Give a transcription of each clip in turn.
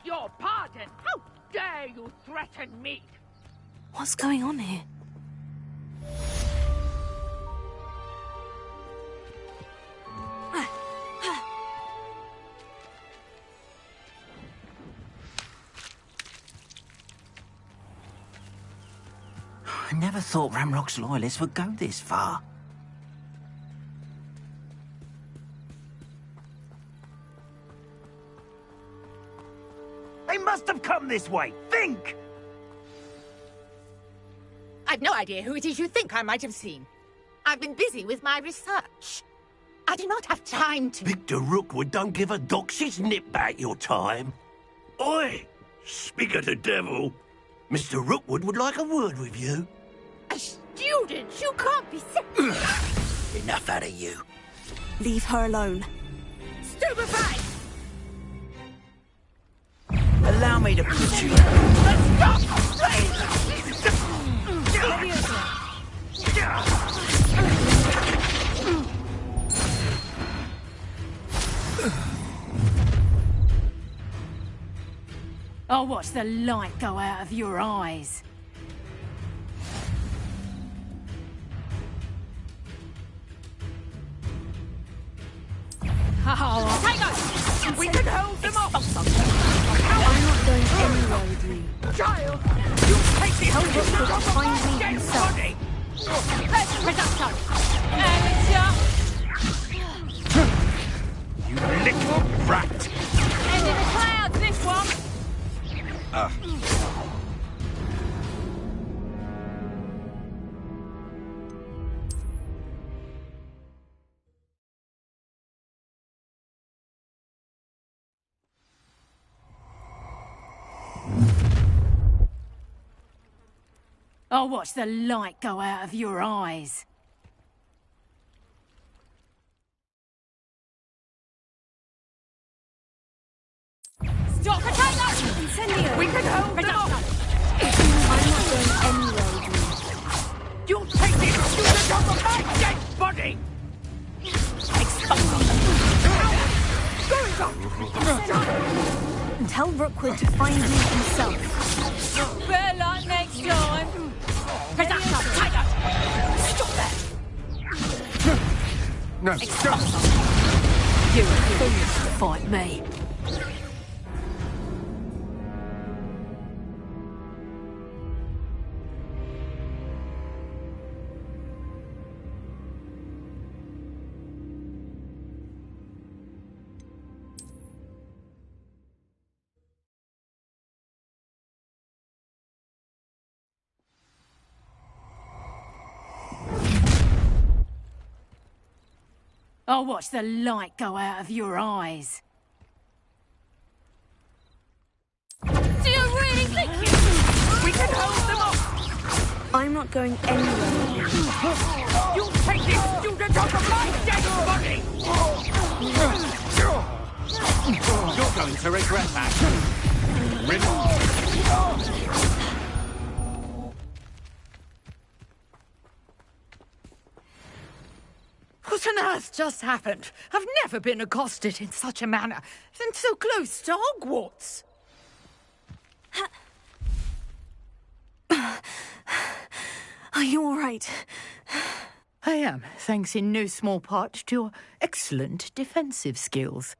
your pardon. How dare you threaten me? What's going on here? I never thought Ramrock's loyalists would go this far. They must have come this way! Think! I've no idea who it is you think I might have seen. I've been busy with my research. I do not have time to... Victor Rookwood don't give a doxy's nip back your time. Oi! Speak of the devil. Mr. Rookwood would like a word with you. A student? You can't be serious. Enough out of you. Leave her alone. Stupefied! Allow me to put you... Stop! I'll watch the light go out of your eyes. Oh, Hang on! We can hold them off! I'm not going anywhere with you. Child! You take the whole Rookwood will find me himself. body! let's production. You little brat! End in the clouds, this one. I'll watch the light go out of your eyes. Stop the tango! Incendio! We can hold them off! I'm not going anywhere with you. You'll take the student off of my dead body! And tell Rookwood to find me himself. Better luck next time. Production! Tiger! Stop that! No, stop! You're a fool to fight me. I'll watch the light go out of your eyes. Do you really think you... We can hold them off! I'm not going anywhere with you. You'll take this student off of my dead body! You're going to regret that. Really? What on earth just happened? I've never been accosted in such a manner, and so close to Hogwarts. Are you all right? I am, thanks in no small part to your excellent defensive skills.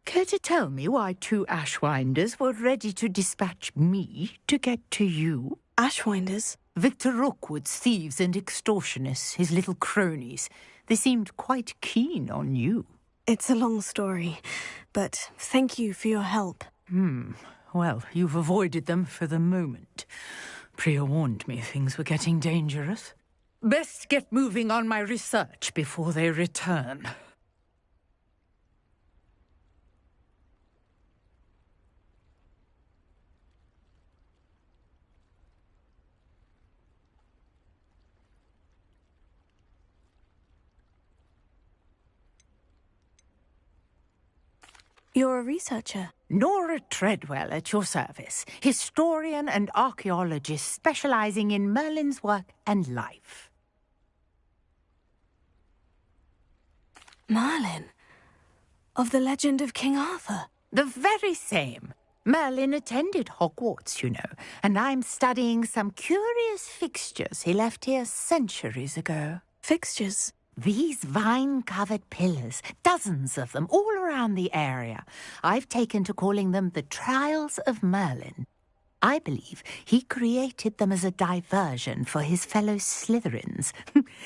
Care to tell me why two Ashwinders were ready to dispatch me to get to you? Ashwinders? Victor Rookwood's thieves and extortionists, his little cronies. They seemed quite keen on you. It's a long story, but thank you for your help. Well, you've avoided them for the moment. Priya warned me things were getting dangerous. Best get moving on my research before they return. You're a researcher. Nora Treadwell at your service, historian and archaeologist specializing in Merlin's work and life. Merlin? Of the legend of King Arthur? The very same. Merlin attended Hogwarts, you know, and I'm studying some curious fixtures he left here centuries ago. Fixtures? These vine-covered pillars, dozens of them, all around the area. I've taken to calling them the Trials of Merlin. I believe he created them as a diversion for his fellow Slytherins.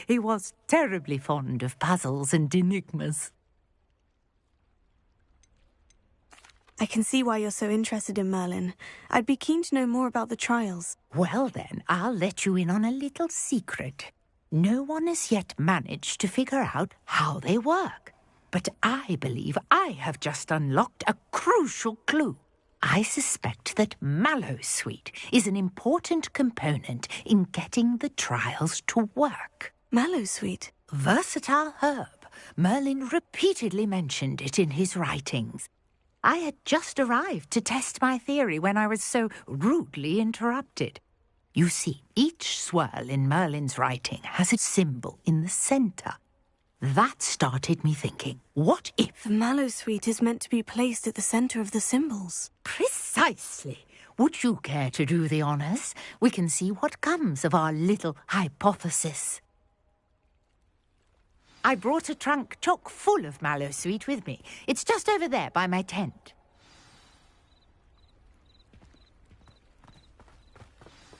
He was terribly fond of puzzles and enigmas. I can see why you're so interested in Merlin. I'd be keen to know more about the trials. Well then, I'll let you in on a little secret. No one has yet managed to figure out how they work. But I believe I have just unlocked a crucial clue. I suspect that Mallowsweet is an important component in getting the trials to work. Mallowsweet? Versatile herb. Merlin repeatedly mentioned it in his writings. I had just arrived to test my theory when I was so rudely interrupted. You see, each swirl in Merlin's writing has a symbol in the centre. That started me thinking, what if... The Mallowsweet is meant to be placed at the centre of the symbols. Precisely. Would you care to do the honours? We can see what comes of our little hypothesis. I brought a trunk chock full of Mallowsweet with me. It's just over there by my tent.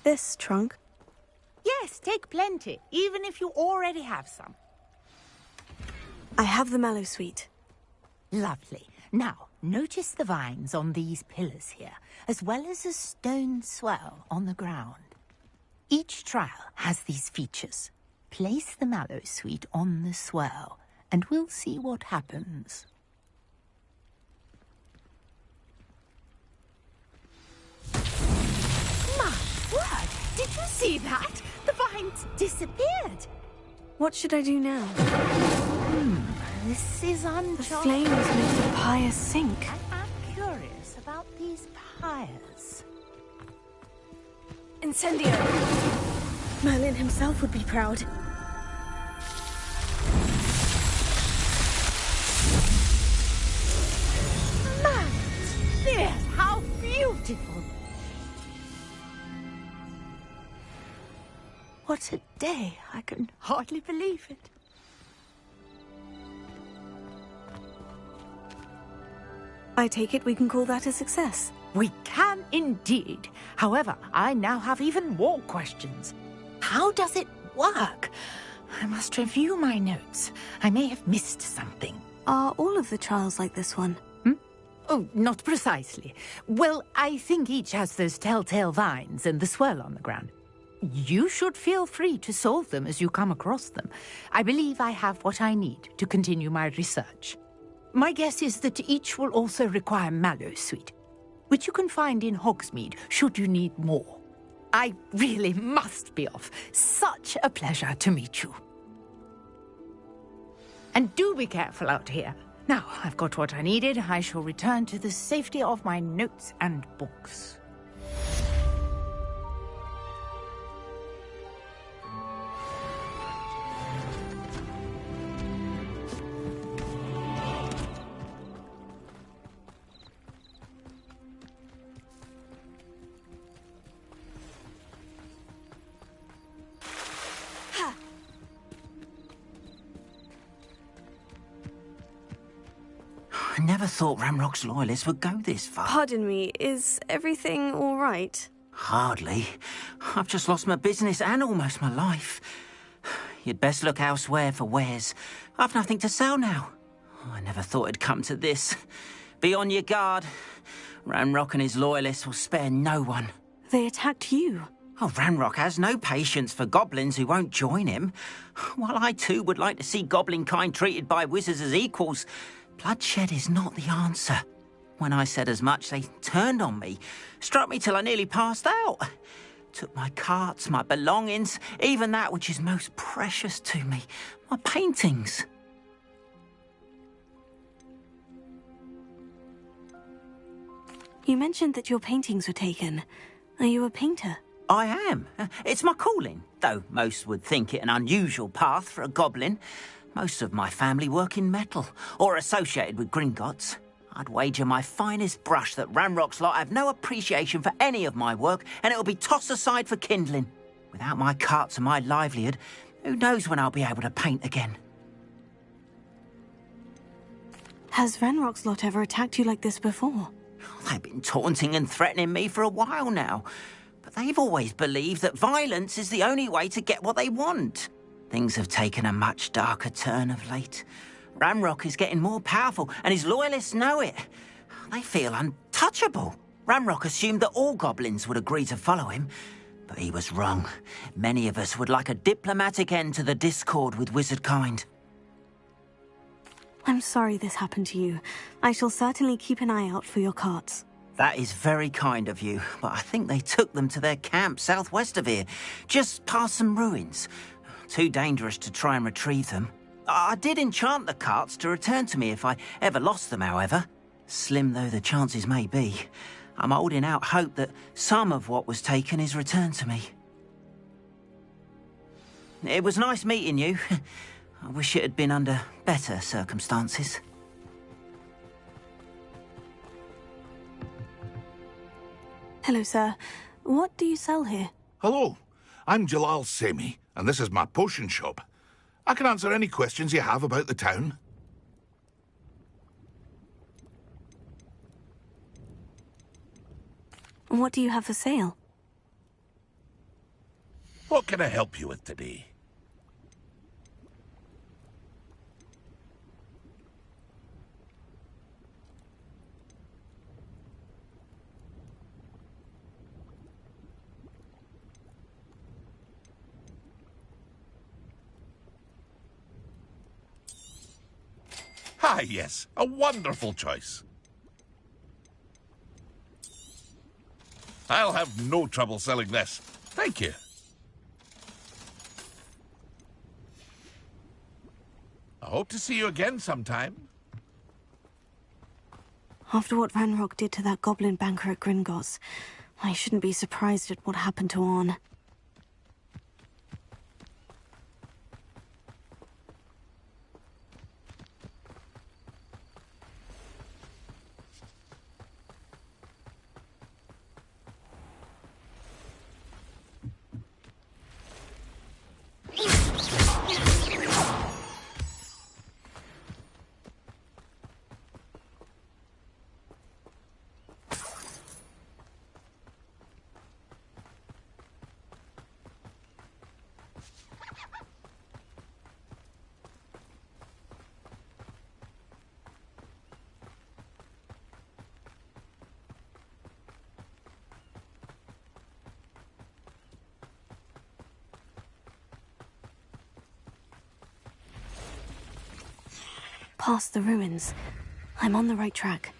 This trunk? Yes, take plenty, even if you already have some. I have the Mallowsweet. Lovely. Now, notice the vines on these pillars here, as well as a stone swirl on the ground. Each trial has these features. Place the Mallowsweet on the swirl, and we'll see what happens. My word! Did you see that? The vines disappeared. What should I do now? This is uncharted. The flames make the pyre sink. I'm curious about these pyres. Incendio! Merlin himself would be proud. Dear, how beautiful! What a day! I can hardly believe it. I take it we can call that a success. We can indeed. However, I now have even more questions. How does it work? I must review my notes. I may have missed something. Are all of the trials like this one? Oh, not precisely. Well, I think each has those telltale vines and the swirl on the ground. You should feel free to solve them as you come across them. I believe I have what I need to continue my research. My guess is that each will also require Mallowsweet, which you can find in Hogsmeade should you need more. I really must be off. Such a pleasure to meet you. And do be careful out here. Now, I've got what I needed. I shall return to the safety of my notes and books. I never thought Ramrock's loyalists would go this far. Pardon me, is everything all right? Hardly. I've just lost my business and almost my life. You'd best look elsewhere for wares. I've nothing to sell now. I never thought it'd come to this. Be on your guard. Ramrock and his loyalists will spare no one. They attacked you. Oh, Ramrock has no patience for goblins who won't join him. While I too would like to see goblin kind treated by wizards as equals, bloodshed is not the answer. When I said as much, they turned on me, struck me till I nearly passed out. Took my carts, my belongings, even that which is most precious to me, my paintings. You mentioned that your paintings were taken. Are you a painter? I am. It's my calling, though most would think it an unusual path for a goblin. Most of my family work in metal, or associated with Gringotts. I'd wager my finest brush that Ranrock's lot have no appreciation for any of my work, and it'll be tossed aside for kindling. Without my carts and my livelihood, who knows when I'll be able to paint again? Has Ranrock's lot ever attacked you like this before? They've been taunting and threatening me for a while now, but they've always believed that violence is the only way to get what they want. Things have taken a much darker turn of late. Ranrock is getting more powerful, and his loyalists know it. They feel untouchable. Ranrock assumed that all goblins would agree to follow him, but he was wrong. Many of us would like a diplomatic end to the discord with wizardkind. I'm sorry this happened to you. I shall certainly keep an eye out for your carts. That is very kind of you, but I think they took them to their camp southwest of here, just past some ruins. Too dangerous to try and retrieve them. I did enchant the carts to return to me if I ever lost them, however. Slim though the chances may be, I'm holding out hope that some of what was taken is returned to me. It was nice meeting you. I wish it had been under better circumstances. Hello, sir. What do you sell here? Hello, I'm Jalal Semi, and this is my potion shop. I can answer any questions you have about the town. What do you have for sale? What can I help you with today? Ah, yes, a wonderful choice. I'll have no trouble selling this. Thank you. I hope to see you again sometime. After what Ranrock did to that goblin banker at Gringotts, I shouldn't be surprised at what happened to Orn. Past the ruins. I'm on the right track.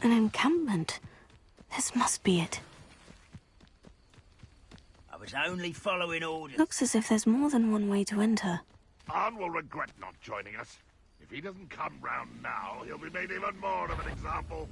An encampment. This must be it. I was only following orders. Looks as if there's more than one way to enter. Arn will regret not joining us. If he doesn't come round now, he'll be made even more of an example.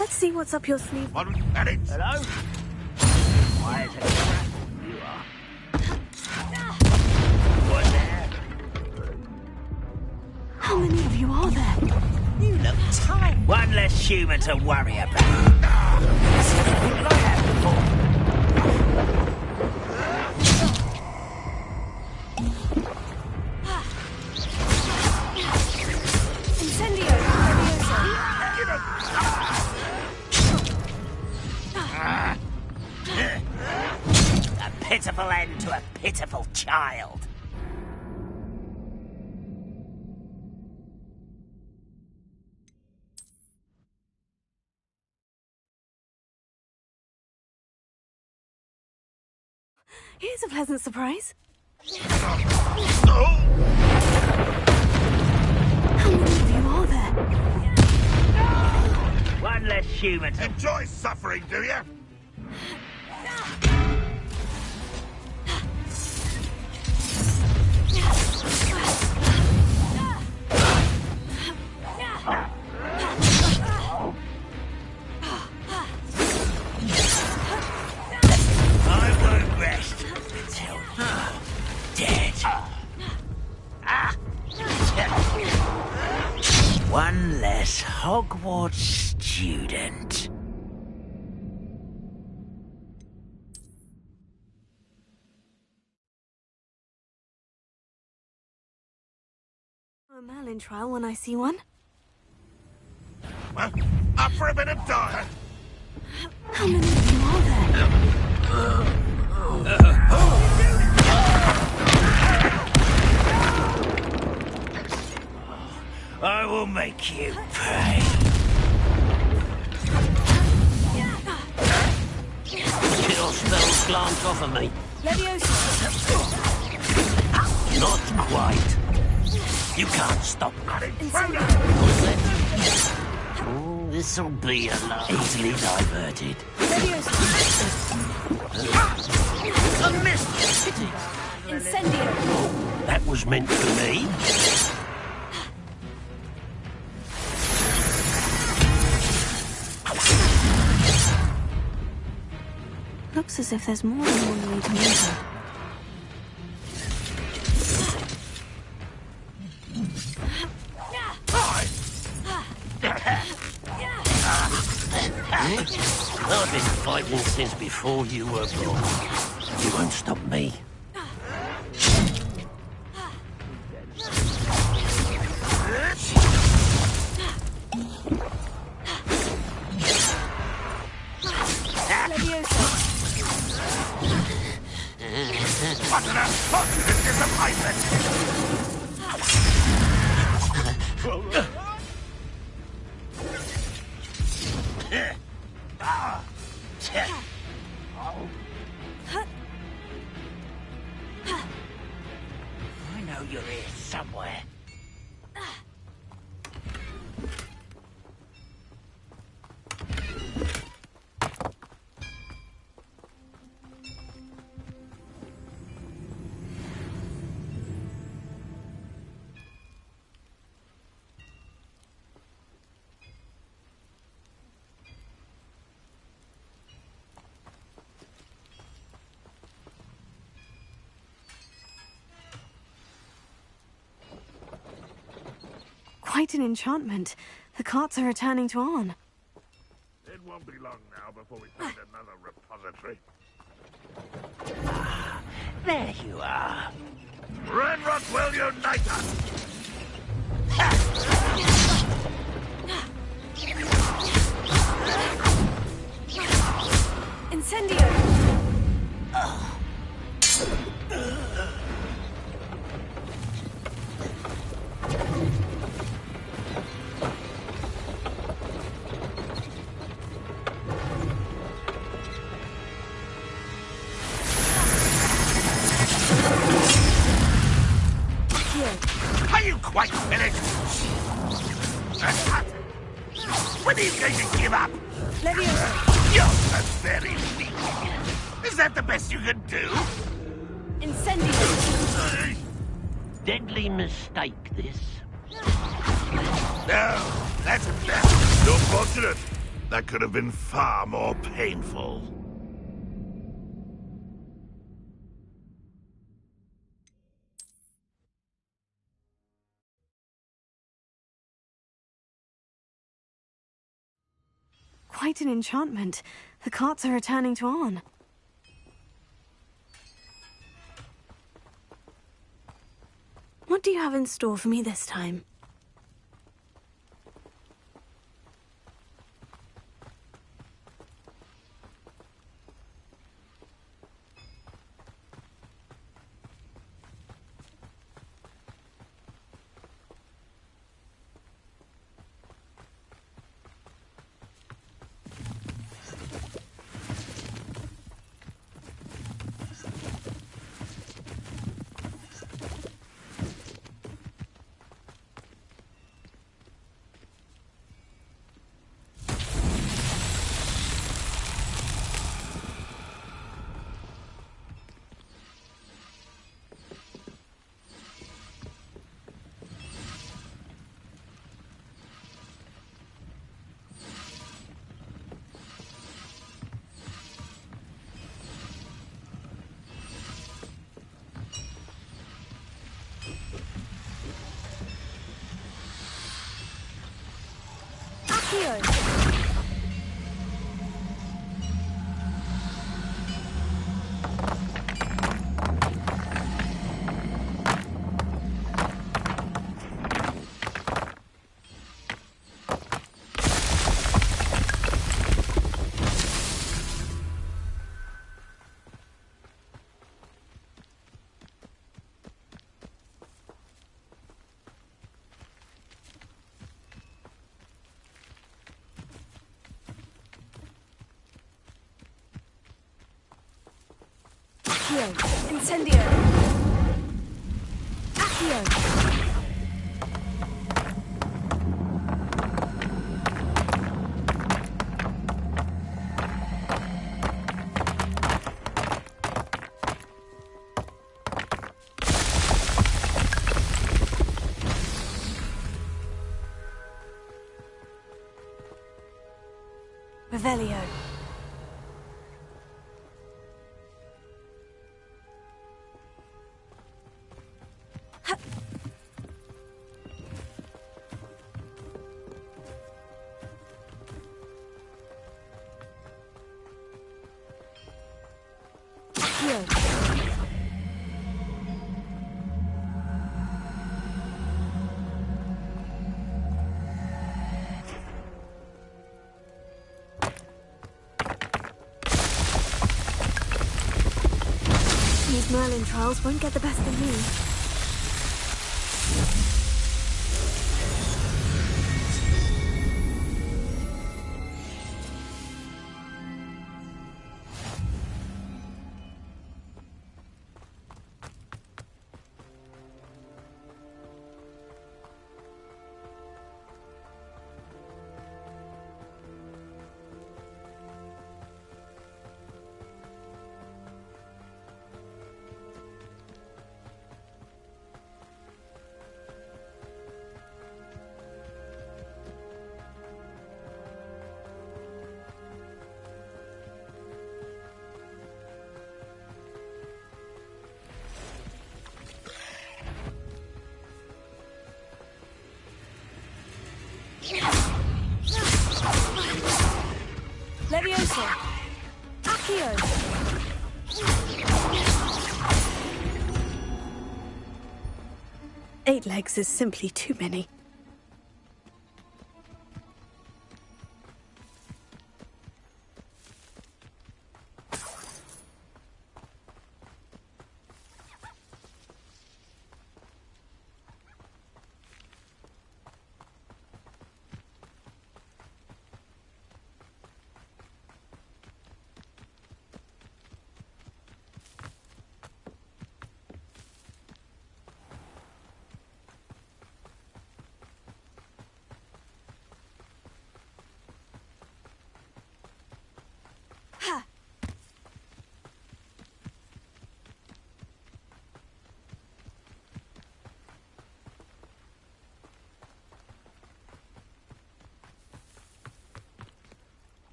Let's see what's up your sleeve. 1 minute. Hello? Why is it? You are. What there? How many of you are there? You look tired. One less human to worry about. What did I have before? Incendio! A pitiful end to a pitiful child. Here's a pleasant surprise. No! How many of you are there? One less human to... Enjoy suffering, do you? I won't rest until you're dead. One less Hogwarts student. A Merlin trial when I see one. Well, up for a bit of diet. How many of you are there? I will make you pay. Your spells glance off of me. Not quite. You can't stop me. Oh, this'll be a lot easily diverted. I missed it. Incendio! That was meant for me. Looks as if there's more than one way to enter. I've been fighting since before you were born. You won't stop me. What an unfortunate disappointment! I know you're here somewhere. Quite an enchantment. The carts are returning to Arn. It won't be long now before we find another repository. There you are. Renrod will unite us! Incendio! Are you quite finished? When are you going to give up? You're so very weak. Is that the best you can do? Incendio! Deadly mistake, this. No, that's unfortunate. That could have been far more painful. Quite an enchantment. The carts are returning to Arn. What do you have in store for me this time? Incendio! Accio! Revelio. These Merlin trials won't get the best of me. Leviosa! Accio! 8 legs is simply too many.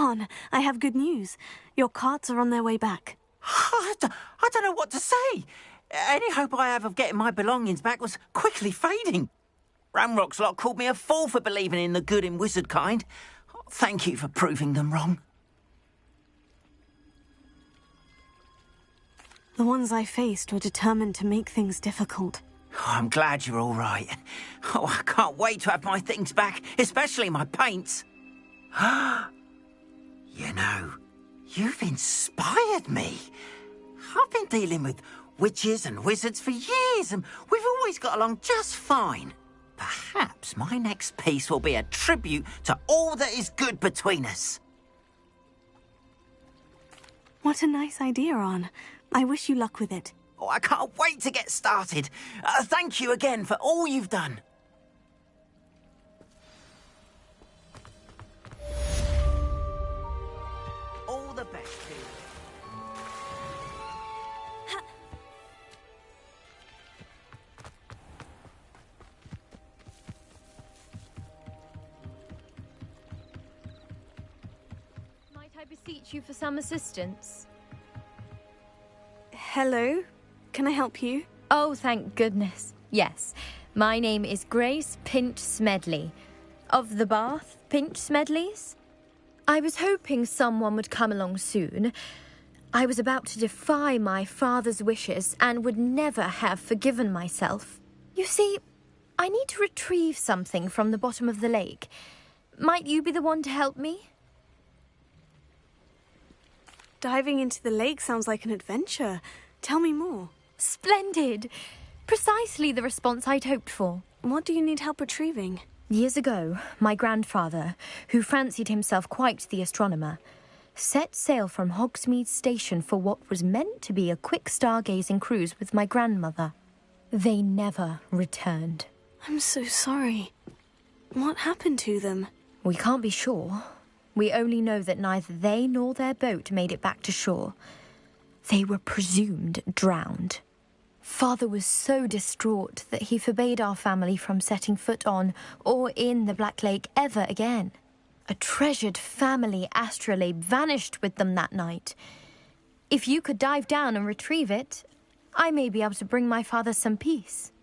Ron, I have good news. Your carts are on their way back. I don't know what to say. Any hope I have of getting my belongings back was quickly fading. Ramrock's lot called me a fool for believing in the good in wizard kind. Thank you for proving them wrong. The ones I faced were determined to make things difficult. Oh, I'm glad you're all right. Oh, I can't wait to have my things back, especially my paints. You know, you've inspired me. I've been dealing with witches and wizards for years, and we've always got along just fine. Perhaps my next piece will be a tribute to all that is good between us. What a nice idea, Ron. I wish you luck with it. Oh, I can't wait to get started. Thank you again for all you've done. All the best to you. Might I beseech you for some assistance? Hello? Can I help you? Oh, thank goodness. Yes. My name is Grace Pinch Smedley. Of the Bath Pinch Smedleys? I was hoping someone would come along soon. I was about to defy my father's wishes and would never have forgiven myself. You see, I need to retrieve something from the bottom of the lake. Might you be the one to help me? Diving into the lake sounds like an adventure. Tell me more. Splendid! Precisely the response I'd hoped for. What do you need help retrieving? Years ago, my grandfather, who fancied himself quite the astronomer, set sail from Hogsmeade Station for what was meant to be a quick stargazing cruise with my grandmother. They never returned. I'm so sorry. What happened to them? We can't be sure. We only know that neither they nor their boat made it back to shore. They were presumed drowned. Father was so distraught that he forbade our family from setting foot on or in the Black Lake ever again. A treasured family astrolabe vanished with them that night. If you could dive down and retrieve it, I may be able to bring my father some peace.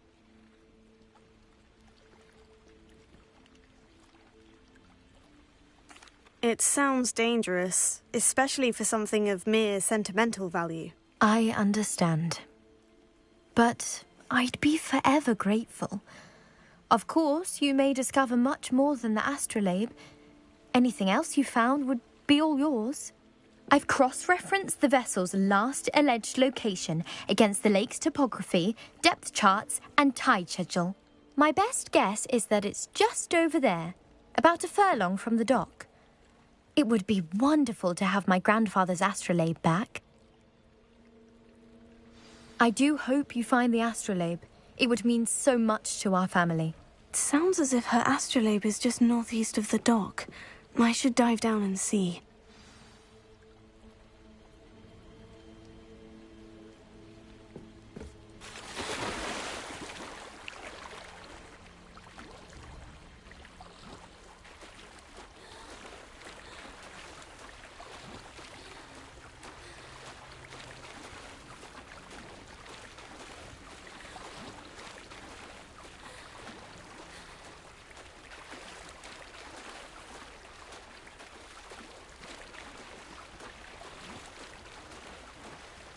It sounds dangerous, especially for something of mere sentimental value. I understand. But I'd be forever grateful. Of course, you may discover much more than the astrolabe. Anything else you found would be all yours. I've cross-referenced the vessel's last alleged location against the lake's topography, depth charts, and tide schedule. My best guess is that it's just over there, about a furlong from the dock. It would be wonderful to have my grandfather's astrolabe back. I do hope you find the astrolabe. It would mean so much to our family. It sounds as if her astrolabe is just northeast of the dock. I should dive down and see.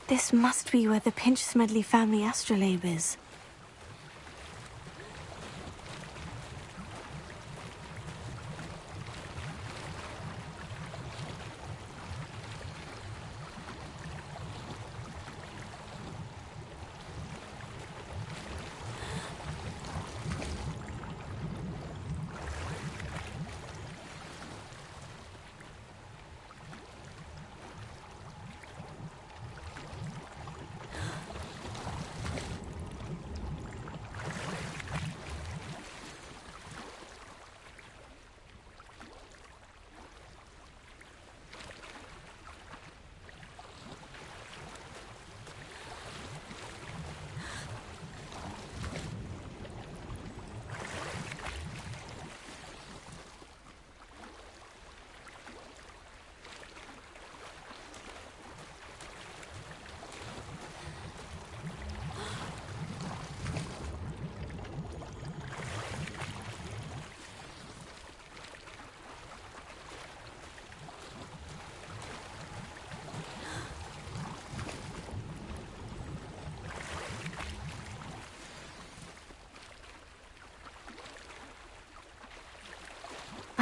This must be where the Pinch Smedley family astrolabe is.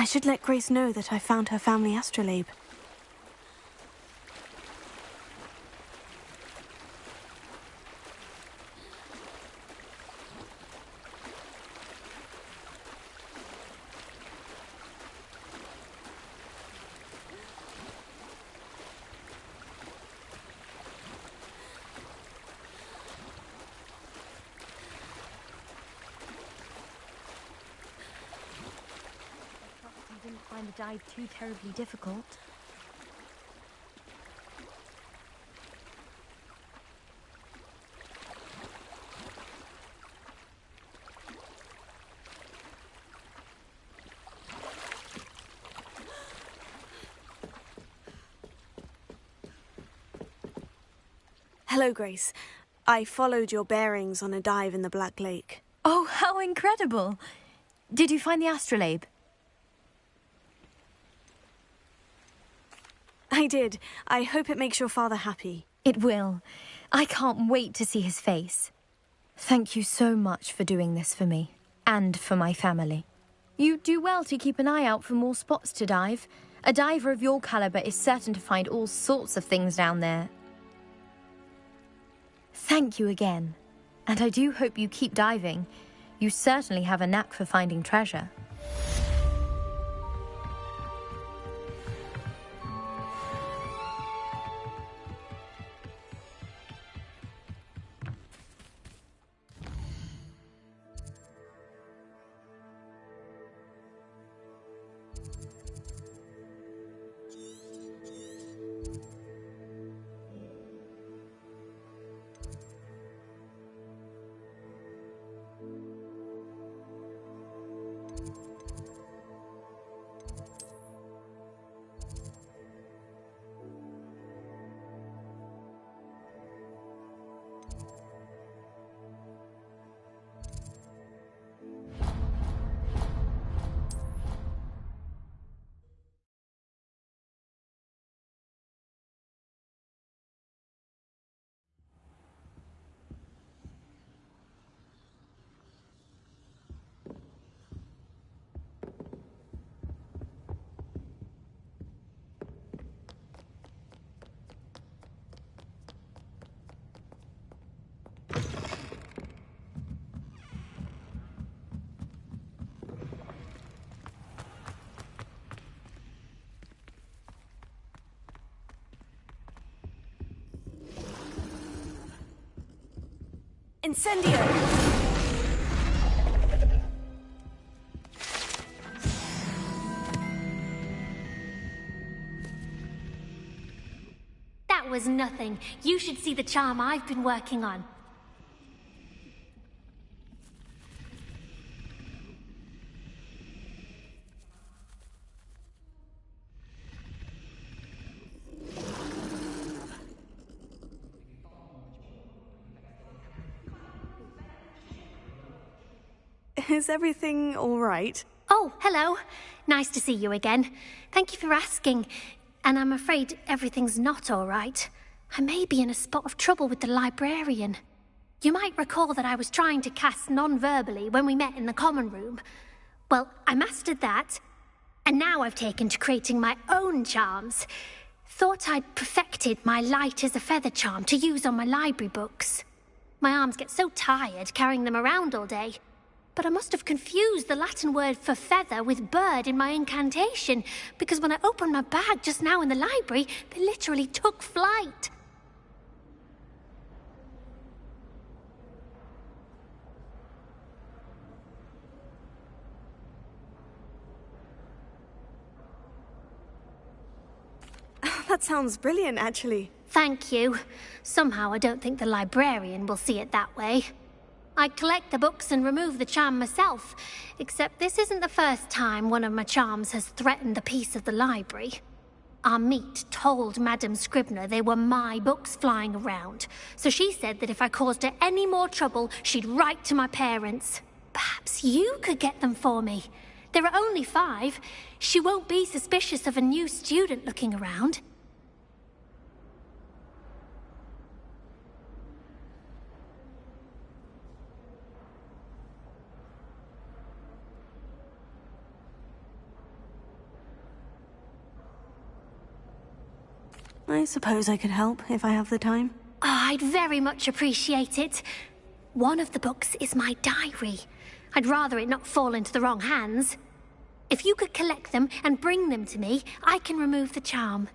I should let Grace know that I found her family astrolabe. Find the dive too terribly difficult. Hello, Grace. I followed your bearings on a dive in the Black Lake. Oh, how incredible! Did you find the astrolabe? I did. I hope it makes your father happy. It will. I can't wait to see his face. Thank you so much for doing this for me, and for my family. You do well to keep an eye out for more spots to dive. A diver of your caliber is certain to find all sorts of things down there. Thank you again. And I do hope you keep diving. You certainly have a knack for finding treasure. Incendio! That was nothing. You should see the charm I've been working on. Is everything all right? Oh, hello. Nice to see you again. Thank you for asking. And I'm afraid everything's not all right. I may be in a spot of trouble with the librarian. You might recall that I was trying to cast non-verbally when we met in the common room. Well, I mastered that, and now I've taken to creating my own charms. Thought I'd perfected my light as a feather charm to use on my library books. My arms get so tired carrying them around all day. But I must have confused the Latin word for feather with bird in my incantation, because when I opened my bag just now in the library, they literally took flight. That sounds brilliant, actually. Thank you. Somehow I don't think the librarian will see it that way. I collect the books and remove the charm myself, except this isn't the first time one of my charms has threatened the peace of the library. Our meet told Madame Scribner they were my books flying around, so she said that if I caused her any more trouble, she'd write to my parents. Perhaps you could get them for me. There are only 5. She won't be suspicious of a new student looking around. I suppose I could help if I have the time. Oh, I'd very much appreciate it. One of the books is my diary. I'd rather it not fall into the wrong hands. If you could collect them and bring them to me, I can remove the charm.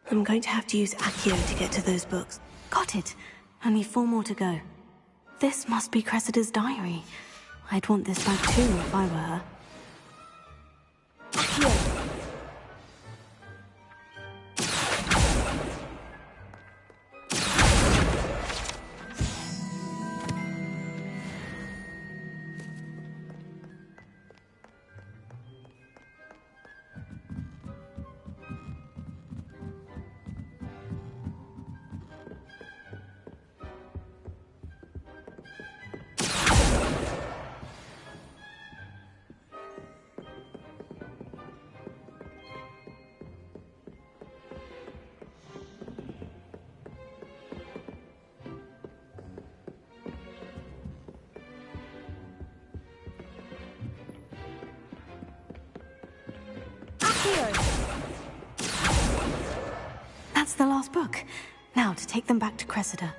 I'm going to have to use Akio to get to those books. Got it. Only 4 more to go. This must be Cressida's diary. I'd want this back too if I were her. Akio! That's the last book. Now to take them back to Cressida.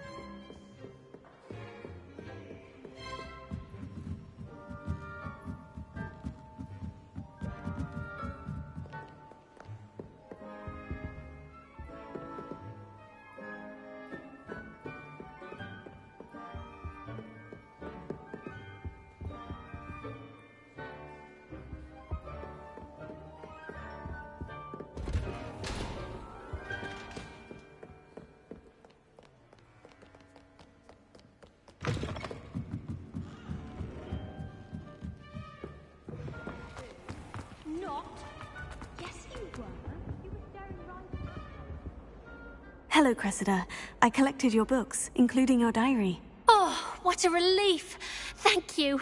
Hello, Cressida. I collected your books, including your diary. Oh, what a relief. Thank you.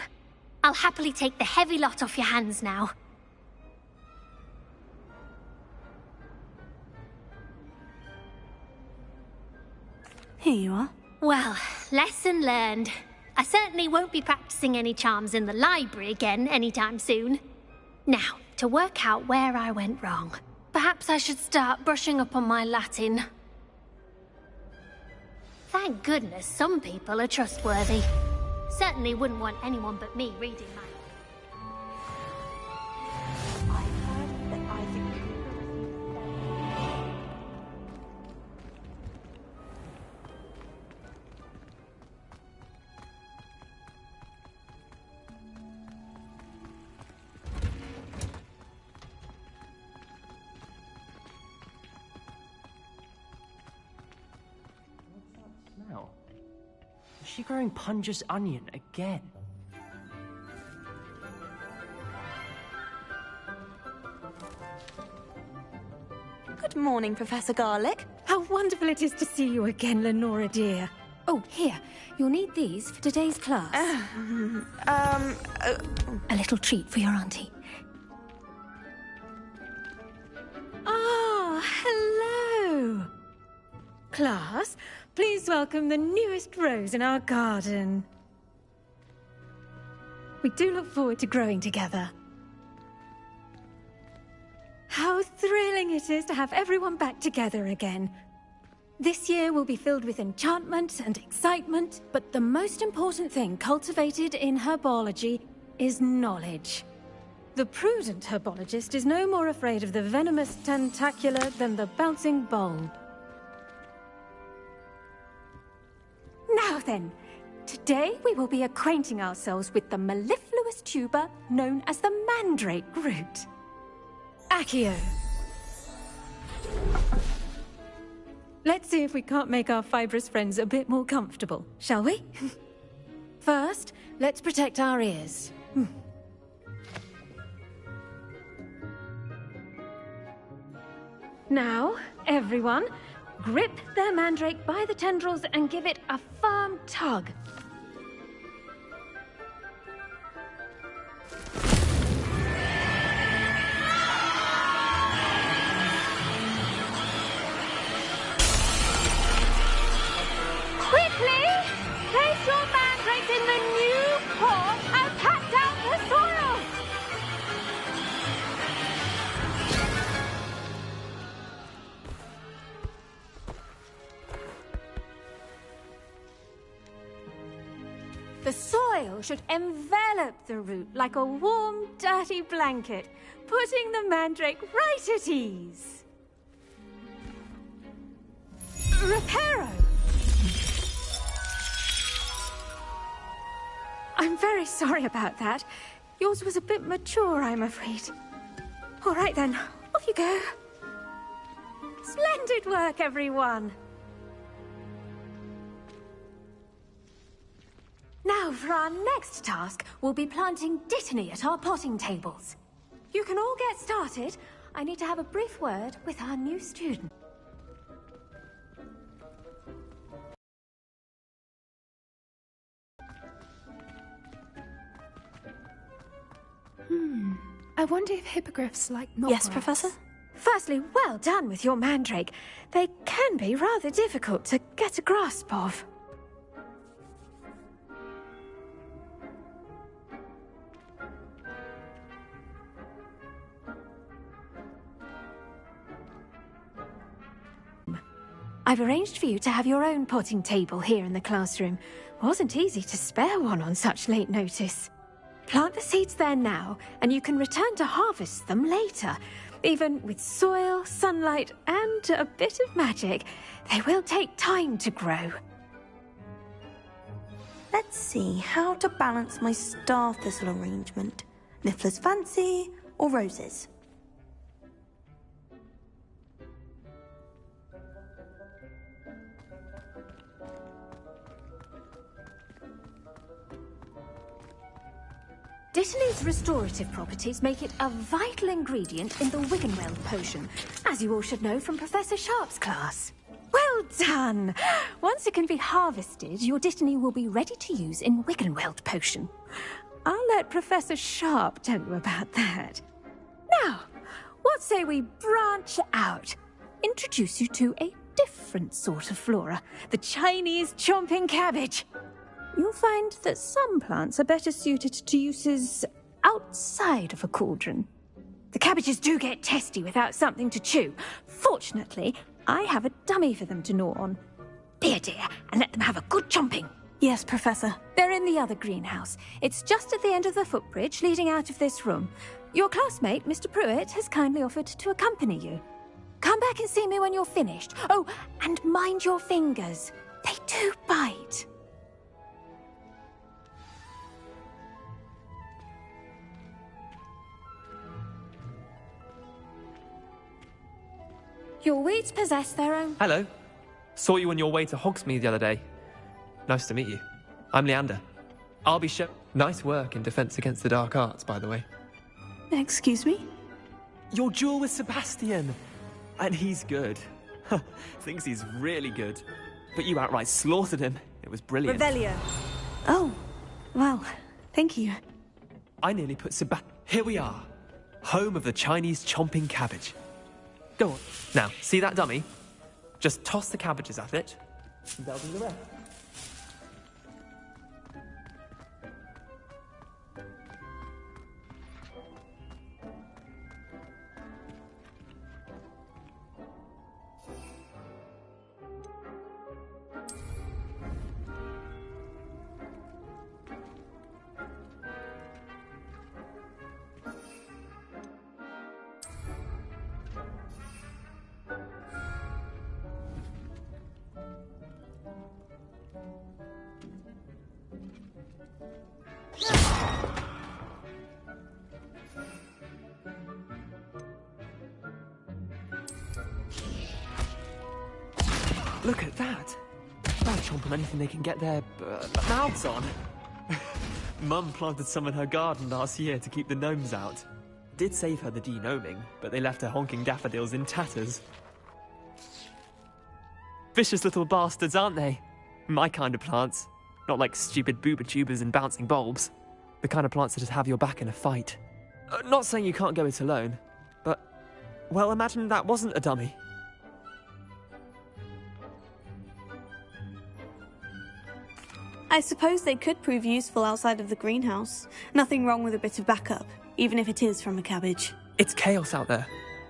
I'll happily take the heavy lot off your hands now. Here you are. Well, lesson learned. I certainly won't be practicing any charms in the library again anytime soon. Now, to work out where I went wrong. Perhaps I should start brushing up on my Latin. Thank goodness some people are trustworthy. Certainly wouldn't want anyone but me reading my... Is she growing Punja's onion again? Good morning, Professor Garlick. How wonderful it is to see you again, Lenora dear. Oh, here. You'll need these for today's class. A little treat for your auntie. Ah, hello. Class, please welcome the newest rose in our garden. We do look forward to growing together. How thrilling it is to have everyone back together again. This year will be filled with enchantment and excitement, but the most important thing cultivated in herbology is knowledge. The prudent herbologist is no more afraid of the venomous tentacula than the bouncing bulb. Now then, today we will be acquainting ourselves with the mellifluous tuber known as the mandrake root. Accio. Let's see if we can't make our fibrous friends a bit more comfortable, shall we? First, let's protect our ears. Now, everyone, grip their mandrake by the tendrils and give it a firm tug. Quickly! Place your mandrakes in the new pot and pat down the soil! The soil should envelop the root like a warm, dirty blanket, putting the mandrake right at ease. Reparo! I'm very sorry about that. Yours was a bit mature, I'm afraid. All right then, off you go. Splendid work, everyone. Now, for our next task, we'll be planting dittany at our potting tables. You can all get started. I need to have a brief word with our new student. I wonder if hippogriffs like knot Yes, grass. Professor? Firstly, well done with your mandrake. They can be rather difficult to get a grasp of. I've arranged for you to have your own potting table here in the classroom. Wasn't easy to spare one on such late notice. Plant the seeds there now, and you can return to harvest them later. Even with soil, sunlight, and a bit of magic, they will take time to grow. Let's see how to balance my star thistle arrangement. Niffler's fancy or roses? Dittany's restorative properties make it a vital ingredient in the Wiggenweld potion, as you all should know from Professor Sharp's class. Well done! Once it can be harvested, your Dittany will be ready to use in Wiggenweld potion. I'll let Professor Sharp tell you about that. Now, what say we branch out? Introduce you to a different sort of flora, the Chinese chomping cabbage. You'll find that some plants are better suited to uses outside of a cauldron. The cabbages do get testy without something to chew. Fortunately, I have a dummy for them to gnaw on. Be a dear and let them have a good chomping. Yes, Professor. They're in the other greenhouse. It's just at the end of the footbridge leading out of this room. Your classmate, Mr. Pruitt, has kindly offered to accompany you. Come back and see me when you're finished. Oh, and mind your fingers. They do bite. Your weeds possess their own... Hello. Saw you on your way to Hogsmeade the other day. Nice to meet you. I'm Leander. I'll be Nice work in Defense Against the Dark Arts, by the way. Excuse me? Your duel with Sebastian. And he's good. Thinks he's really good. But you outright slaughtered him. It was brilliant. Revelio. Oh, well, thank you. I nearly put Here we are. Home of the Chinese chomping cabbage. Go on. Now, see that dummy? Just toss the cabbages at it, and they'll do the rest. Look at that. They'll chomp on anything they can get their mouths on. Mum planted some in her garden last year to keep the gnomes out. did save her the denoming, but they left her honking daffodils in tatters. Vicious little bastards, aren't they? My kind of plants. Not like stupid booba tubers and bouncing bulbs. The kind of plants that just have your back in a fight. Not saying you can't go it alone, but... well, imagine that wasn't a dummy. I suppose they could prove useful outside of the greenhouse. Nothing wrong with a bit of backup, even if it is from a cabbage. It's chaos out there.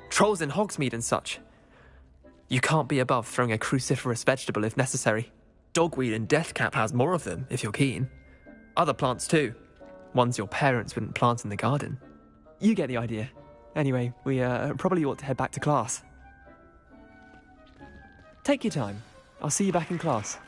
Trolls in Hogsmeade and such. You can't be above throwing a cruciferous vegetable if necessary. Dogweed and deathcap has more of them, if you're keen. Other plants too. Ones your parents wouldn't plant in the garden. You get the idea. Anyway, we probably ought to head back to class. Take your time. I'll see you back in class.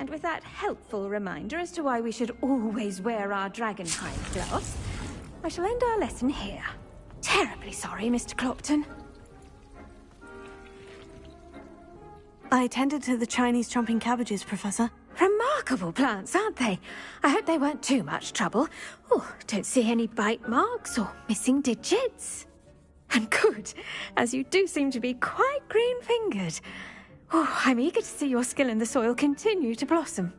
And with that helpful reminder as to why we should always wear our dragonhide gloves, I shall end our lesson here. Terribly sorry, Mr. Clopton. I tended to the Chinese chomping cabbages, Professor. Remarkable plants, aren't they? I hope they weren't too much trouble. Oh, don't see any bite marks or missing digits. And good, as you do seem to be quite green-fingered. Oh, I'm eager to see your skill in the soil continue to blossom.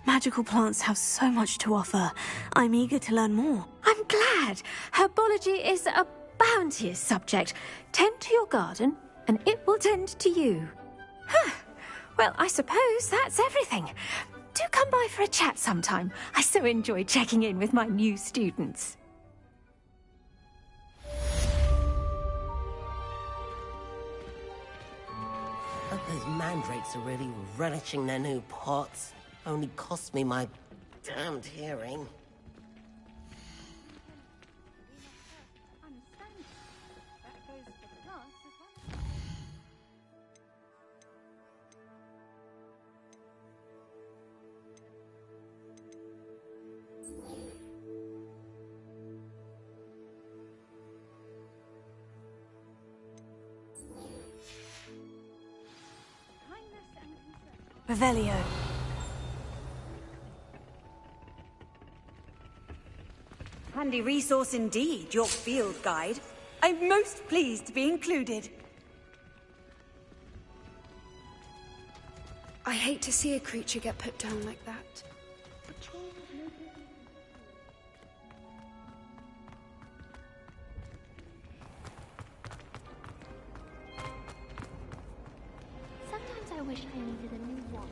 Magical plants have so much to offer. I'm eager to learn more. I'm glad. Herbology is a bounteous subject. Tend to your garden, and it will tend to you. Huh. Well, I suppose that's everything. Do come by for a chat sometime. I so enjoy checking in with my new students. Hope those mandrakes are really relishing their new pots. Only cost me my damned hearing. Revelio. Handy resource indeed, your field guide. I'm most pleased to be included. I hate to see a creature get put down like that. Sometimes I wish I needed a new wand.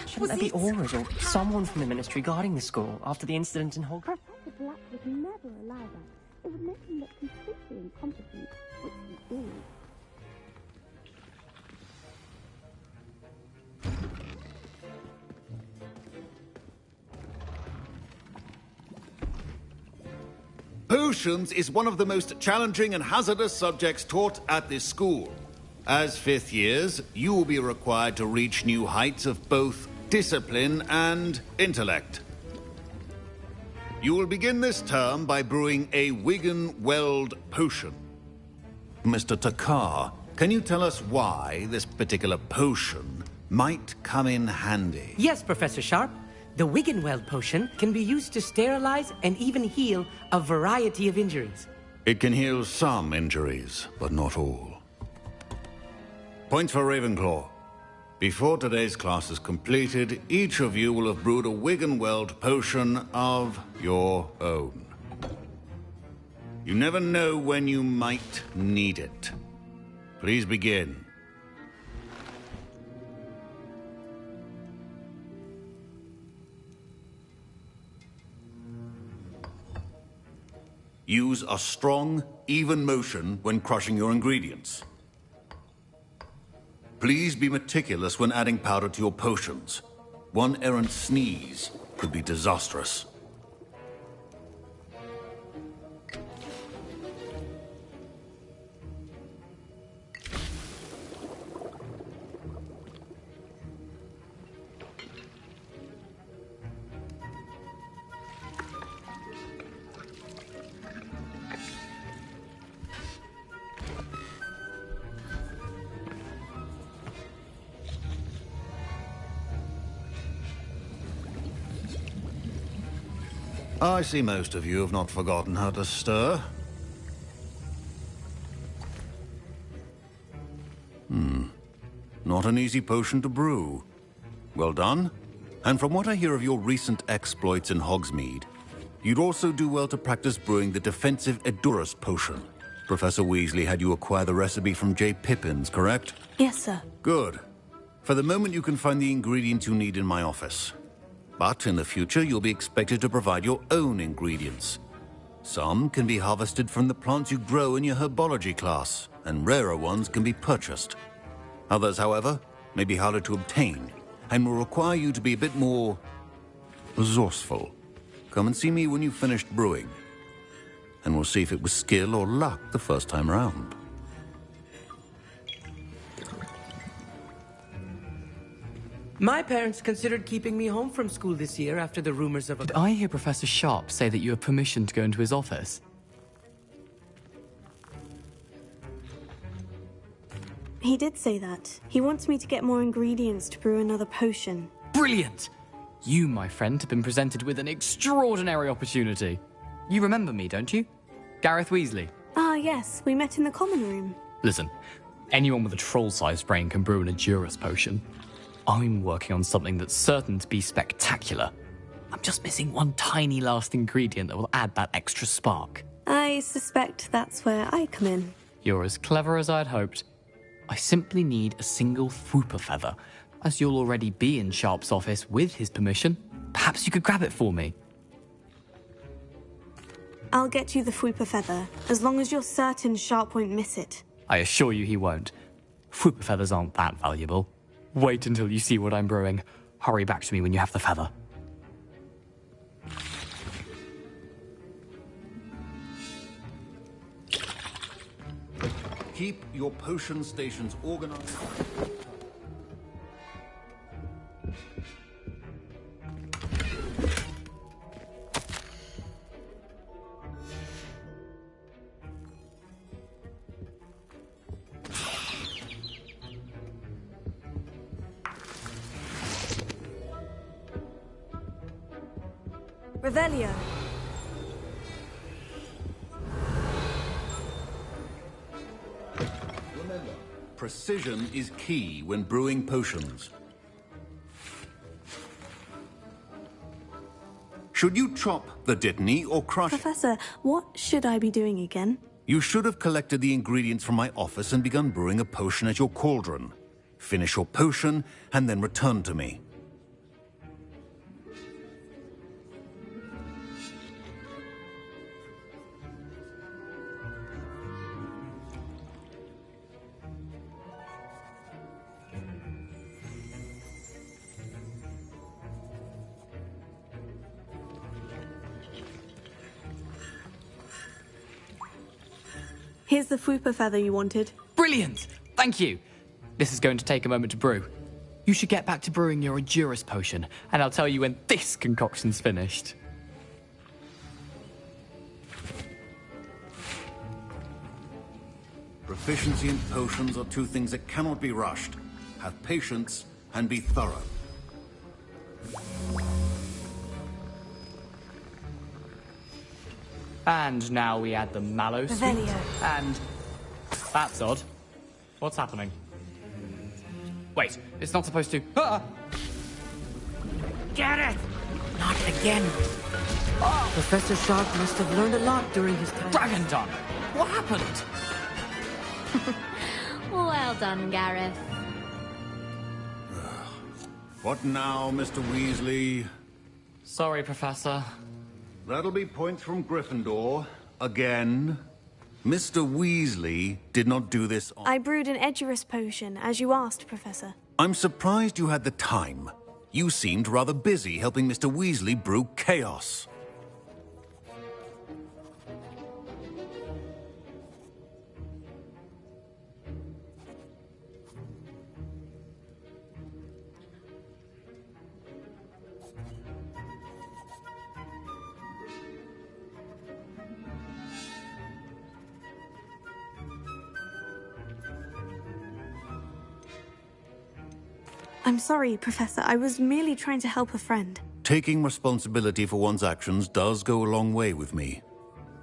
Shouldn't there be Auras or someone from the ministry guarding the school after the incident in Hogwarts? Professor Black would never allow that. It would make him look completely incompetent, which he is. Potions is one of the most challenging and hazardous subjects taught at this school. As fifth years, you will be required to reach new heights of both discipline and intellect. You will begin this term by brewing a Wigan-Weld potion. Mr. Takar, can you tell us why this particular potion might come in handy? Yes, Professor Sharp. The Wigan-Weld potion can be used to sterilize and even heal a variety of injuries. It can heal some injuries, but not all. Points for Ravenclaw. Before today's class is completed, each of you will have brewed a Wigan-Weld potion of your own. You never know when you might need it. Please begin. Use a strong, even motion when crushing your ingredients. Please be meticulous when adding powder to your potions. One errant sneeze could be disastrous. I see most of you have not forgotten how to stir. Not an easy potion to brew. Well done. And from what I hear of your recent exploits in Hogsmeade, you'd also do well to practice brewing the defensive Edurus potion. Professor Weasley had you acquire the recipe from J. Pippins, correct? Yes, sir. Good. For the moment, you can find the ingredients you need in my office. But in the future, you'll be expected to provide your own ingredients. Some can be harvested from the plants you grow in your herbology class, and rarer ones can be purchased. Others, however, may be harder to obtain, and will require you to be a bit more resourceful. Come and see me when you've finished brewing, and we'll see if it was skill or luck the first time round. My parents considered keeping me home from school this year after the rumors of a... Did I hear Professor Sharp say that you have permission to go into his office? He did say that. He wants me to get more ingredients to brew another potion. Brilliant! You, my friend, have been presented with an extraordinary opportunity. You remember me, don't you? Gareth Weasley. Ah, yes. We met in the common room. Listen, anyone with a troll-sized brain can brew an Edurus potion. I'm working on something that's certain to be spectacular. I'm just missing one tiny last ingredient that will add that extra spark. I suspect that's where I come in. You're as clever as I'd hoped. I simply need a single Fwooper feather. As you'll already be in Sharp's office with his permission, perhaps you could grab it for me. I'll get you the Fwooper feather, as long as you're certain Sharp won't miss it. I assure you he won't. Fwooper feathers aren't that valuable. Wait until you see what I'm brewing. Hurry back to me when you have the feather. Keep your potion stations organized. Revelio. Remember, precision is key when brewing potions. Should you chop the dittany or crush... Professor, what should I be doing again? You should have collected the ingredients from my office and begun brewing a potion at your cauldron. Finish your potion and then return to me. Here's the Fwooper feather you wanted. Brilliant! Thank you! This is going to take a moment to brew. You should get back to brewing your Edurus potion, and I'll tell you when this concoction's finished. Proficiency in potions are two things that cannot be rushed. Have patience and be thorough. And now we add the mallow sweet. Revelio. And... that's odd. What's happening? Wait, it's not supposed to... Ah! Gareth! Not again. Oh. Professor Sharp must have learned a lot during his time. Dragon Dung! What happened? Well done, Gareth. What now, Mr. Weasley? Sorry, Professor. That'll be points from Gryffindor. Again. Mr. Weasley did not do this on... I brewed an Edurus potion, as you asked, Professor. I'm surprised you had the time. You seemed rather busy helping Mr. Weasley brew chaos. I'm sorry, Professor. I was merely trying to help a friend. Taking responsibility for one's actions does go a long way with me.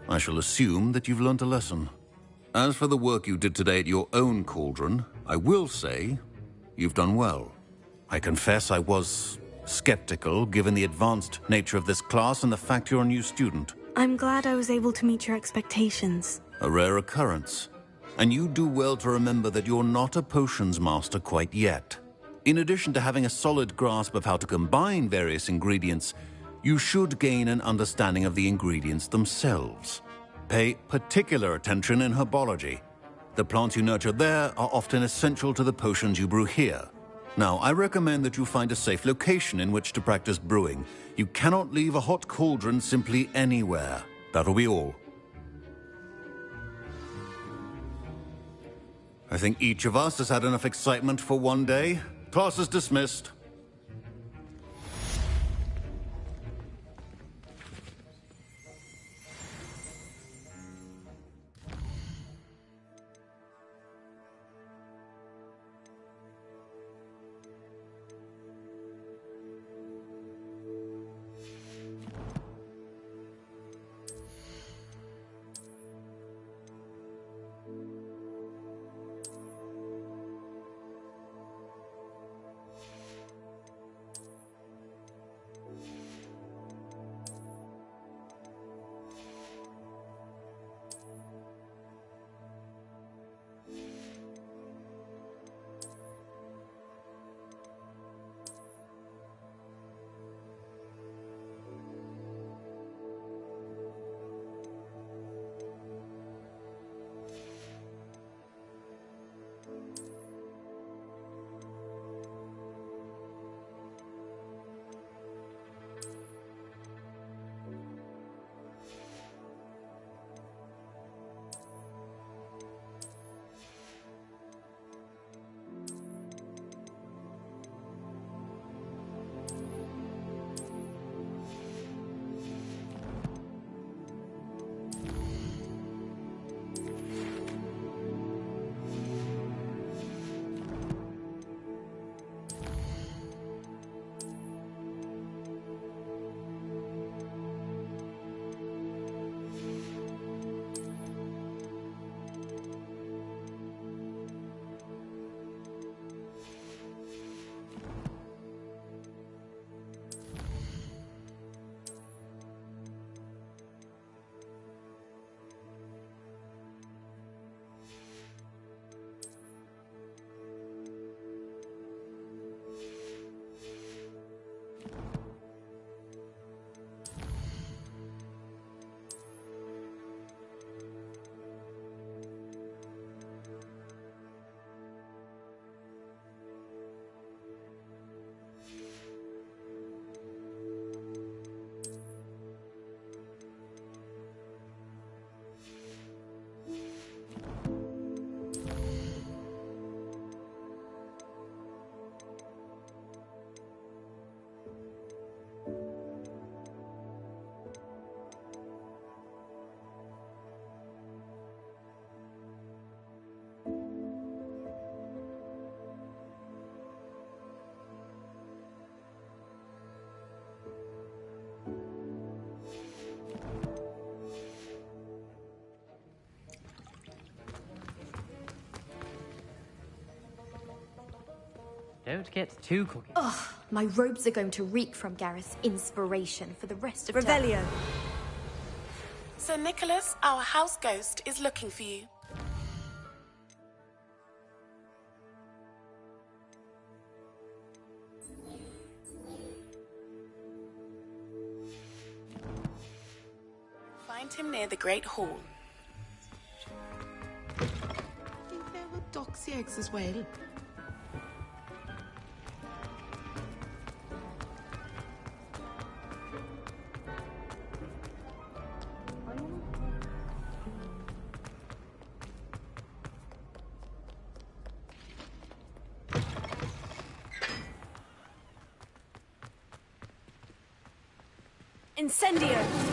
I shall assume that you've learnt a lesson. As for the work you did today at your own cauldron, I will say you've done well. I confess I was skeptical, given the advanced nature of this class and the fact you're a new student. I'm glad I was able to meet your expectations. A rare occurrence. And you do well to remember that you're not a potions master quite yet. In addition to having a solid grasp of how to combine various ingredients, you should gain an understanding of the ingredients themselves. Pay particular attention in herbology. The plants you nurture there are often essential to the potions you brew here. Now, I recommend that you find a safe location in which to practice brewing. You cannot leave a hot cauldron simply anywhere. That'll be all. I think each of us has had enough excitement for one day. Class is dismissed. Don't get too cocky. Ugh, my robes are going to reek from Gareth's inspiration for the rest of Revelio. term. Sir Nicholas, our house ghost, is looking for you. Find him near the Great Hall. I think there were doxy eggs as well. Incendio!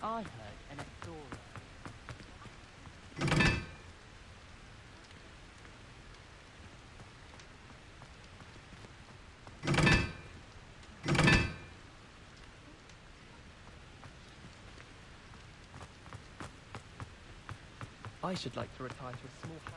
I heard an explorer. I should like to retire to a small house.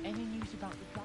Any news about the gun?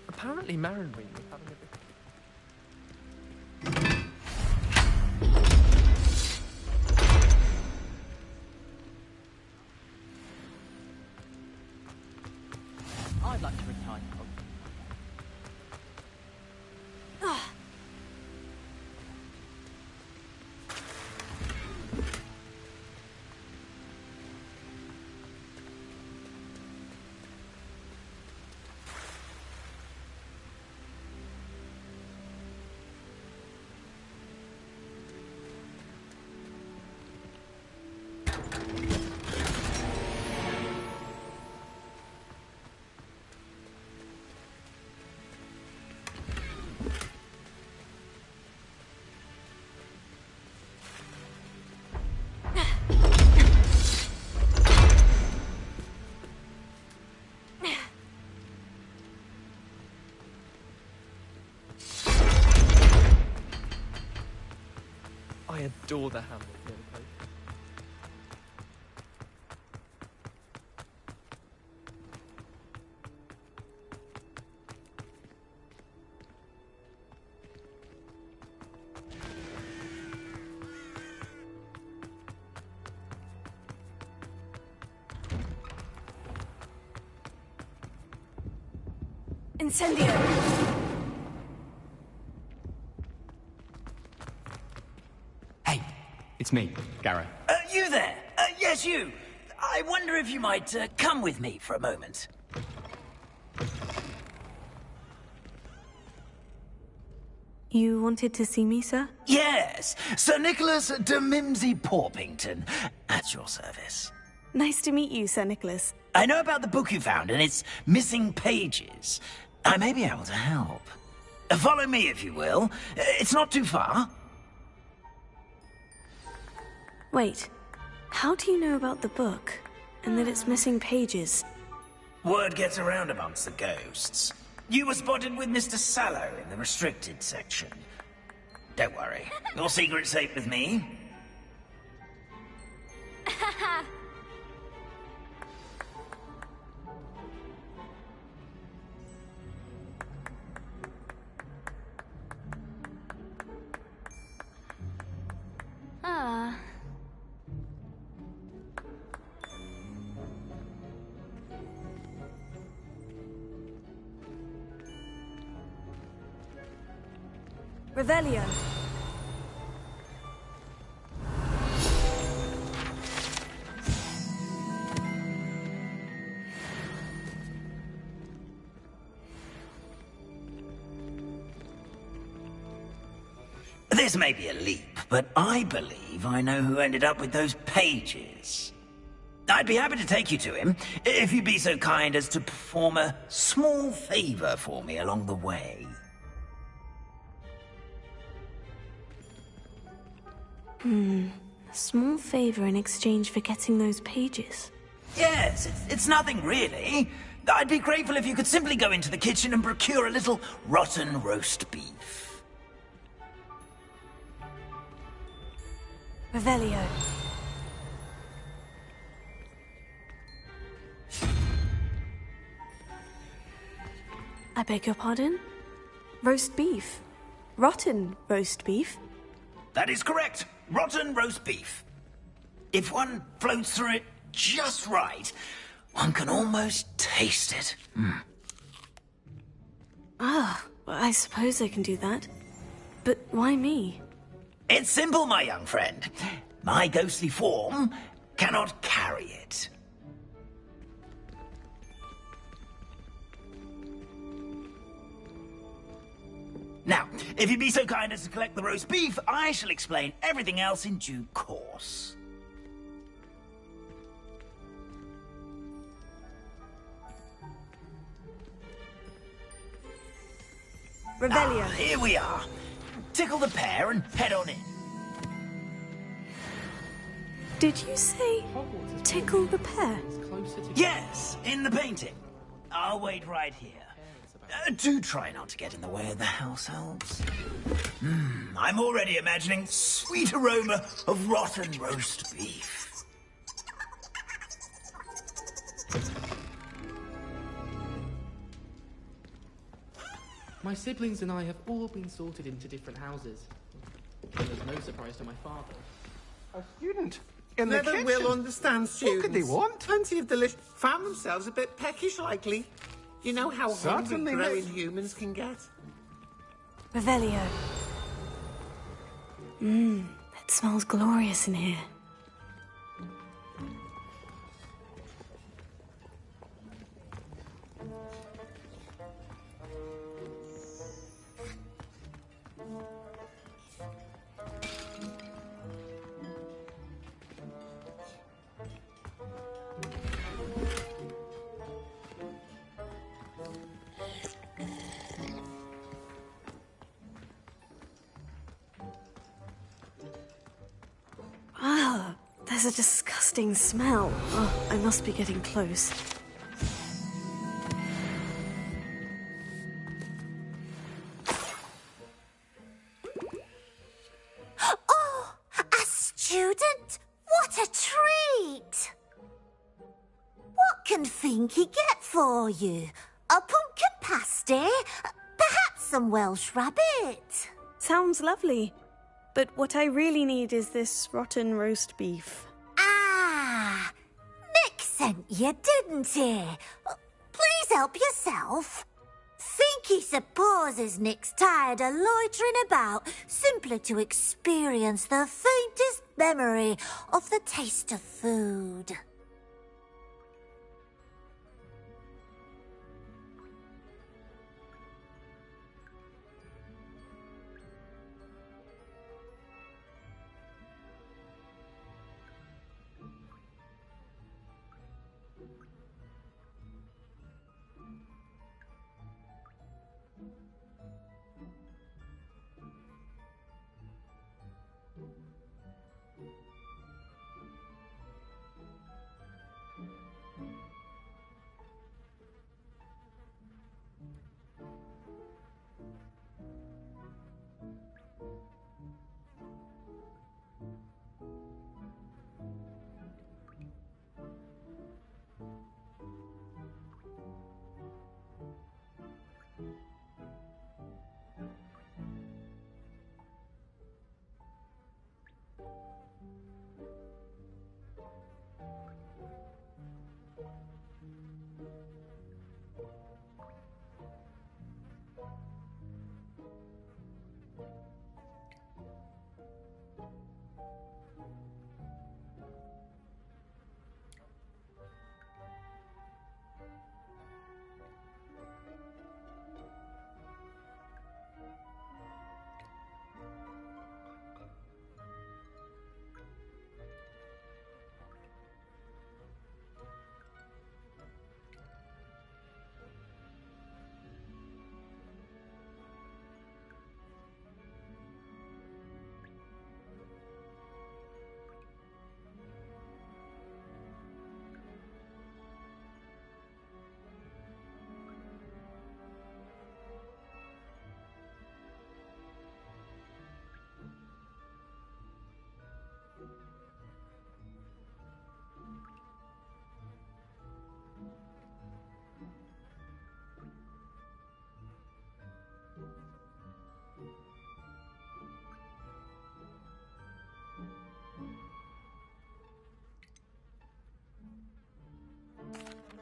Apparently Marinween was having a bit... I'd like to retire. I adore the Hamlet near the coast. Incendio! It's me, Gareth. You there? Yes, you. I wonder if you might come with me for a moment. You wanted to see me, sir? Yes, Sir Nicholas de Mimsy Porpington, at your service. Nice to meet you, Sir Nicholas. I know about the book you found and its missing pages. I may be able to help. Follow me, if you will. It's not too far. Wait, how do you know about the book and that it's missing pages? Word gets around amongst the ghosts. You were spotted with Mr. Sallow in the restricted section. Don't worry, your secret's safe with me. Revelio. This may be a leap, but I believe I know who ended up with those pages. I'd be happy to take you to him, if you'd be so kind as to perform a small favor for me along the way. A small favor in exchange for getting those pages. Yes, it's nothing really. I'd be grateful if you could simply go into the kitchen and procure a little rotten roast beef. Revelio. I beg your pardon? Roast beef? Rotten roast beef? That is correct. Rotten roast beef. If one floats through it just right, one can almost taste it. Ah, well, I suppose I can do that. But why me? It's simple, my young friend. My ghostly form cannot carry it. Now, if you'd be so kind as to collect the roast beef, I shall explain everything else in due course. Revelio. Here we are. Tickle the pear and head on in. Did you say tickle the pear? Yes, in the painting. I'll wait right here. Do try not to get in the way of the house elves. I'm already imagining sweet aroma of rotten roast beef. My siblings and I have all been sorted into different houses. There's no surprise to my father. A student in the Never kitchen? will understand students. What could they want? Plenty of delicious. Found themselves a bit peckish, likely. You know how hungry Certainly, growing miss. humans can get? Revelio. It smells glorious in here. Ah, there's a disgusting smell. Oh, I must be getting close. Oh, a student? What a treat! What can Finky get for you? A pumpkin pasty? Perhaps some Welsh rabbit? Sounds lovely. But what I really need is this rotten roast beef. Ah, Nick sent you, didn't he? Please help yourself. Finky supposes Nick's tired of loitering about, simply to experience the faintest memory of the taste of food.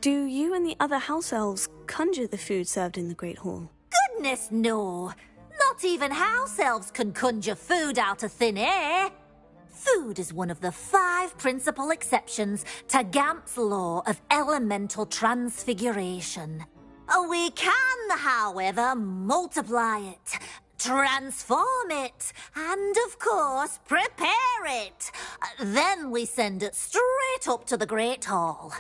Do you and the other house elves conjure the food served in the Great Hall? Goodness, no. Not even house elves can conjure food out of thin air. Food is one of the 5 principal exceptions to Gamp's law of elemental transfiguration. We can, however, multiply it, transform it, and, of course, prepare it. Then we send it straight up to the Great Hall.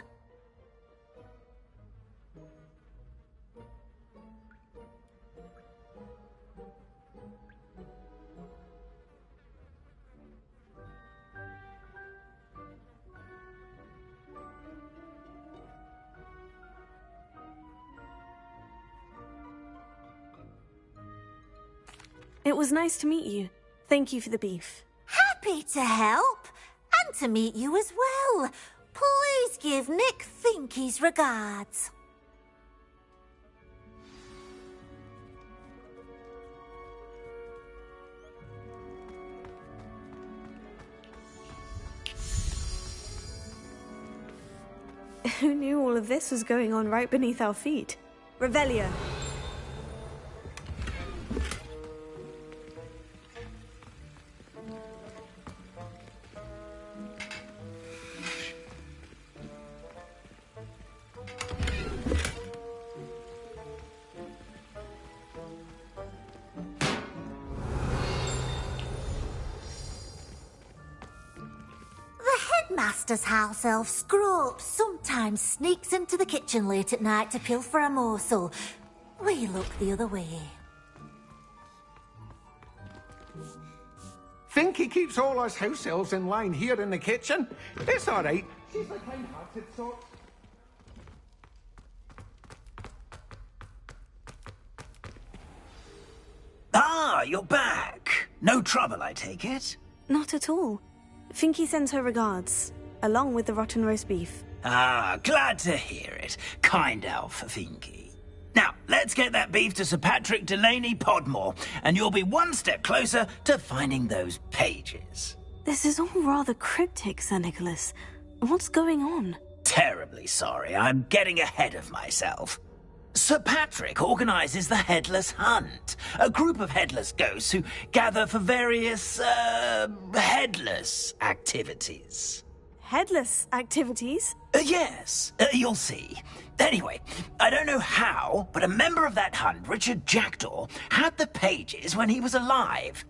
It was nice to meet you. Thank you for the beef. Happy to help, and to meet you as well. Please give Nick Finky's regards. Who knew all of this was going on right beneath our feet? Revelio. Master's house elf Scrope sometimes sneaks into the kitchen late at night to pilfer a morsel. We look the other way. Finky keeps all us house elves in line here in the kitchen. It's all right. She's a kind-hearted sort. Ah, you're back. No trouble, I take it? Not at all. Finky sends her regards, along with the rotten roast beef. Ah, glad to hear it. Kind elf, Finky. Now, let's get that beef to Sir Patrick Delaney Podmore, and you'll be one step closer to finding those pages. This is all rather cryptic, Sir Nicholas. What's going on? Terribly sorry, I'm getting ahead of myself. Sir Patrick organises the Headless Hunt, a group of headless ghosts who gather for various, headless activities. Headless activities? Yes, you'll see. Anyway, I don't know how, but a member of that hunt, Richard Jackdaw, had the pages when he was alive.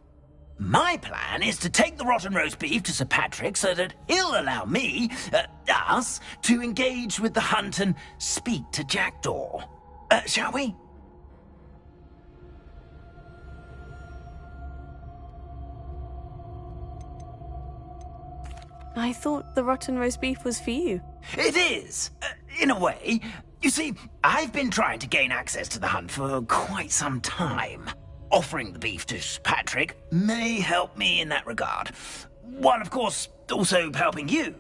My plan is to take the rotten roast beef to Sir Patrick so that he'll allow me, us, to engage with the hunt and speak to Jackdaw. Shall we? I thought the rotten roast beef was for you. It is, in a way. You see, I've been trying to gain access to the hunt for quite some time. Offering the beef to Patrick may help me in that regard, while of course also helping you.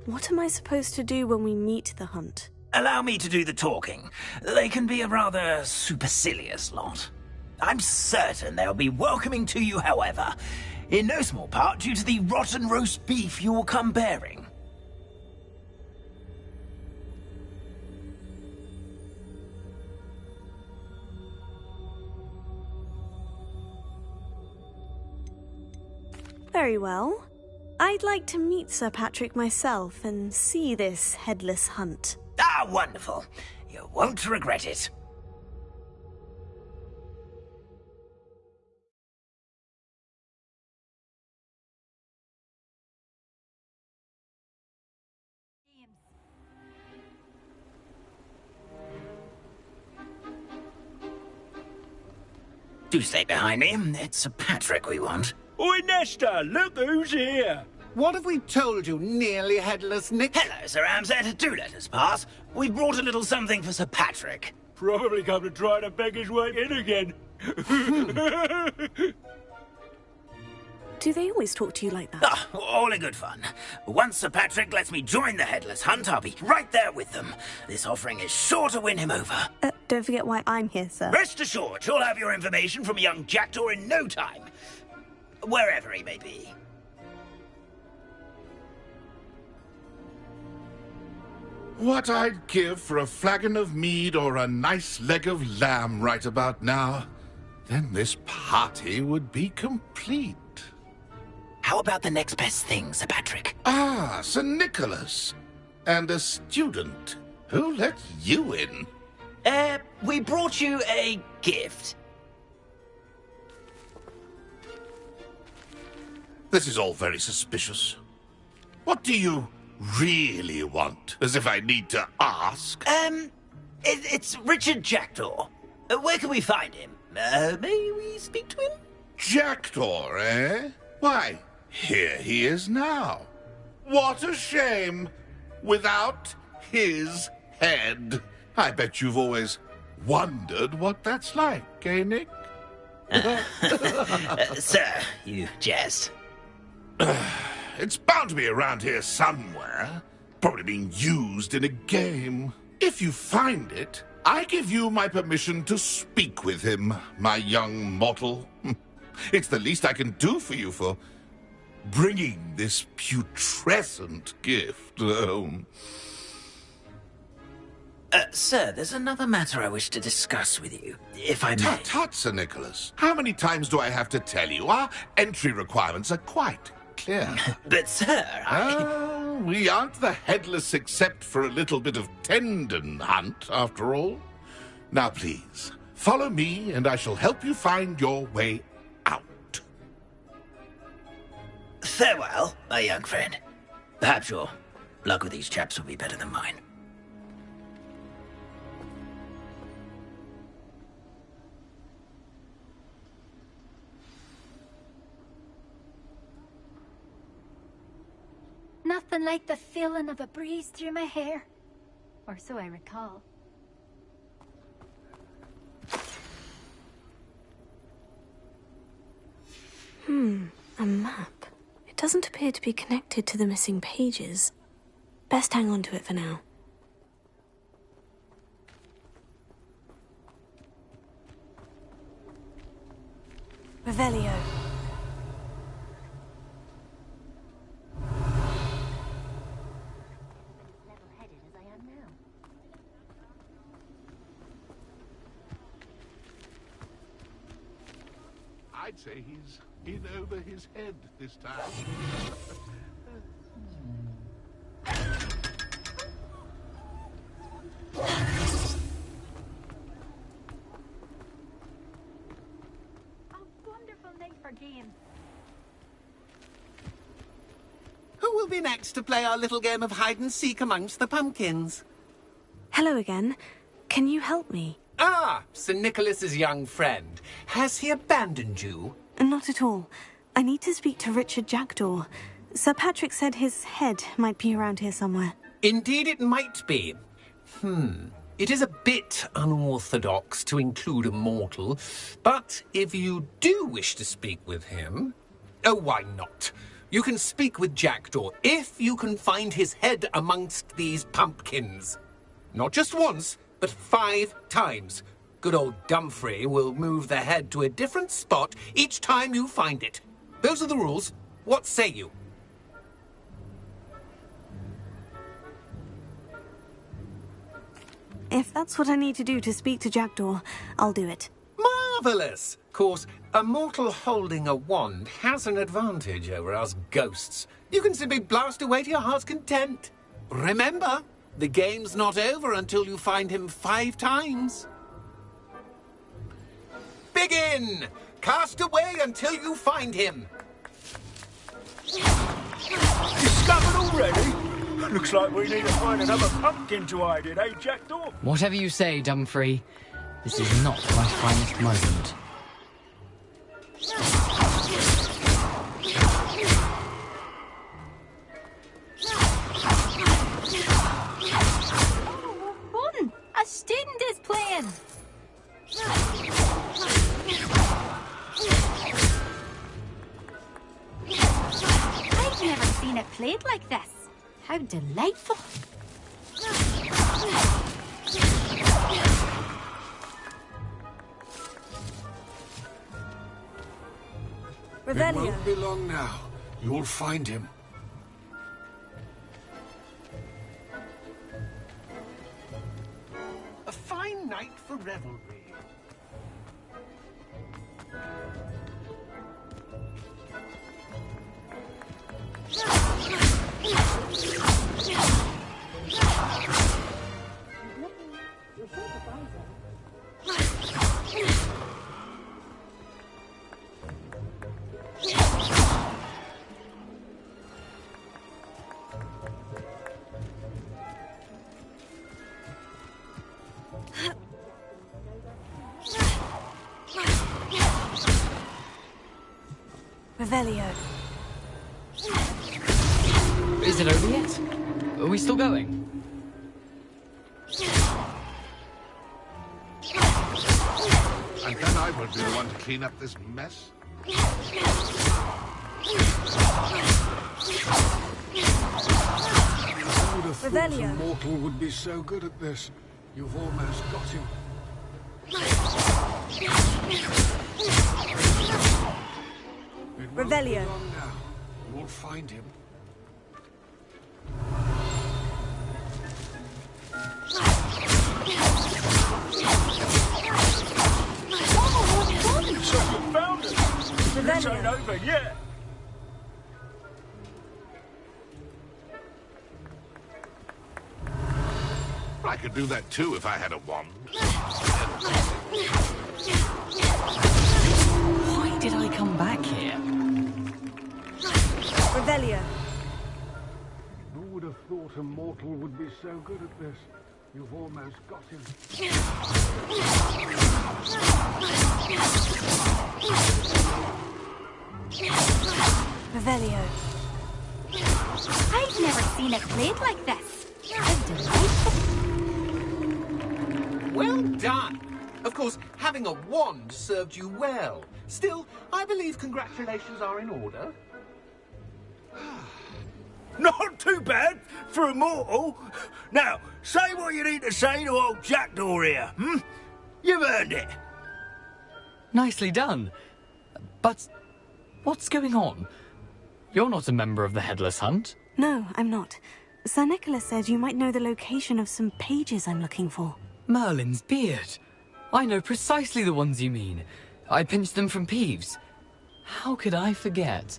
What am I supposed to do when we meet the hunt? Allow me to do the talking. They can be a rather supercilious lot. I'm certain they'll be welcoming to you, however, in no small part due to the rotten roast beef you will come bearing. Very well. I'd like to meet Sir Patrick myself and see this headless hunt. Ah, wonderful. You won't regret it. Do stay behind me. It's Sir Patrick we want. Oi, Nesta, look who's here. What have we told you, nearly headless Nick? Hello, Sir Amset. Do let us pass. We brought a little something for Sir Patrick. Probably come to try to beg his way in again. Do they always talk to you like that? Ah, all in good fun. Once Sir Patrick lets me join the Headless Hunt, I'll be right there with them. This offering is sure to win him over. Don't forget why I'm here, sir. Rest assured, you'll have your information from a young jackdaw in no time. Wherever he may be. What I'd give for a flagon of mead or a nice leg of lamb right about now. Then this party would be complete. How about the next best thing, Sir Patrick? Ah, Sir Nicholas. And a student. Who let you in? We brought you a gift. This is all very suspicious. What do you really want? As if I need to ask. It's Richard Jackdaw. Where can we find him? May we speak to him? Jackdaw, eh? Why, here he is now. What a shame. Without his head. I bet you've always wondered what that's like, eh, Nick? Sir, you jest. It's bound to be around here somewhere. Probably being used in a game. If you find it, I give you my permission to speak with him, my young mortal. It's the least I can do for you for bringing this putrescent gift home. Sir, there's another matter I wish to discuss with you, if I may. Tut, Sir Nicholas. How many times do I have to tell you? Our entry requirements are quite clear. But, sir, we aren't the Headless except for a little bit of tendon hunt, after all. Now, please, follow me, and I shall help you find your way out. Farewell, my young friend. Perhaps your luck with these chaps will be better than mine. Nothing like the feeling of a breeze through my hair. Or so I recall. A map. It doesn't appear to be connected to the missing pages. Best hang on to it for now. Revelio. I'd say he's in over his head this time. Wonderful night for games. Who will be next to play our little game of hide-and-seek amongst the pumpkins? Hello again. Can you help me? Ah, Sir Nicholas's young friend. Has he abandoned you? Not at all. I need to speak to Richard Jackdaw. Sir Patrick said his head might be around here somewhere. Indeed it might be. It is a bit unorthodox to include a mortal, but if you do wish to speak with him... Oh, why not? You can speak with Jackdaw if you can find his head amongst these pumpkins. Not just once, but 5 times. Good old Dumfrey will move the head to a different spot each time you find it. Those are the rules. What say you? If that's what I need to do to speak to Jackdaw, I'll do it. Marvellous! Of course, a mortal holding a wand has an advantage over us ghosts. You can simply blast away to your heart's content. Remember, the game's not over until you find him 5 times. Begin! Cast away until you find him. Discovered already? Looks like we need to find another pumpkin to hide in, eh, Jackdaw? Whatever you say, Dumfrey. This is not my finest moment. Fun! A student is playing! played like this. How delightful. It won't be long now. You'll find him. A fine night for revelry. Revelio. Is it over yet? Are we still going? And then I will be the one to clean up this mess. Who would have thought a Revelio. mortal would be so good at this? You've almost got him. It won't be Revelio. long now. You'll find him. So you found us. This ain't over yet. I could do that too if I had a wand. Why did I come back here? Revelio. Who would have thought a mortal would be so good at this? You've almost got him. Revelio. I've never seen it played like this. How delightful. Well done. Of course, having a wand served you well. Still, I believe congratulations are in order. Not too bad for a mortal. Now, say what you need to say to old Jackdaw here, hmm? You've earned it. Nicely done. But what's going on? You're not a member of the Headless Hunt. No, I'm not. Sir Nicholas said you might know the location of some pages I'm looking for. Merlin's beard. I know precisely the ones you mean. I pinched them from Peeves. How could I forget?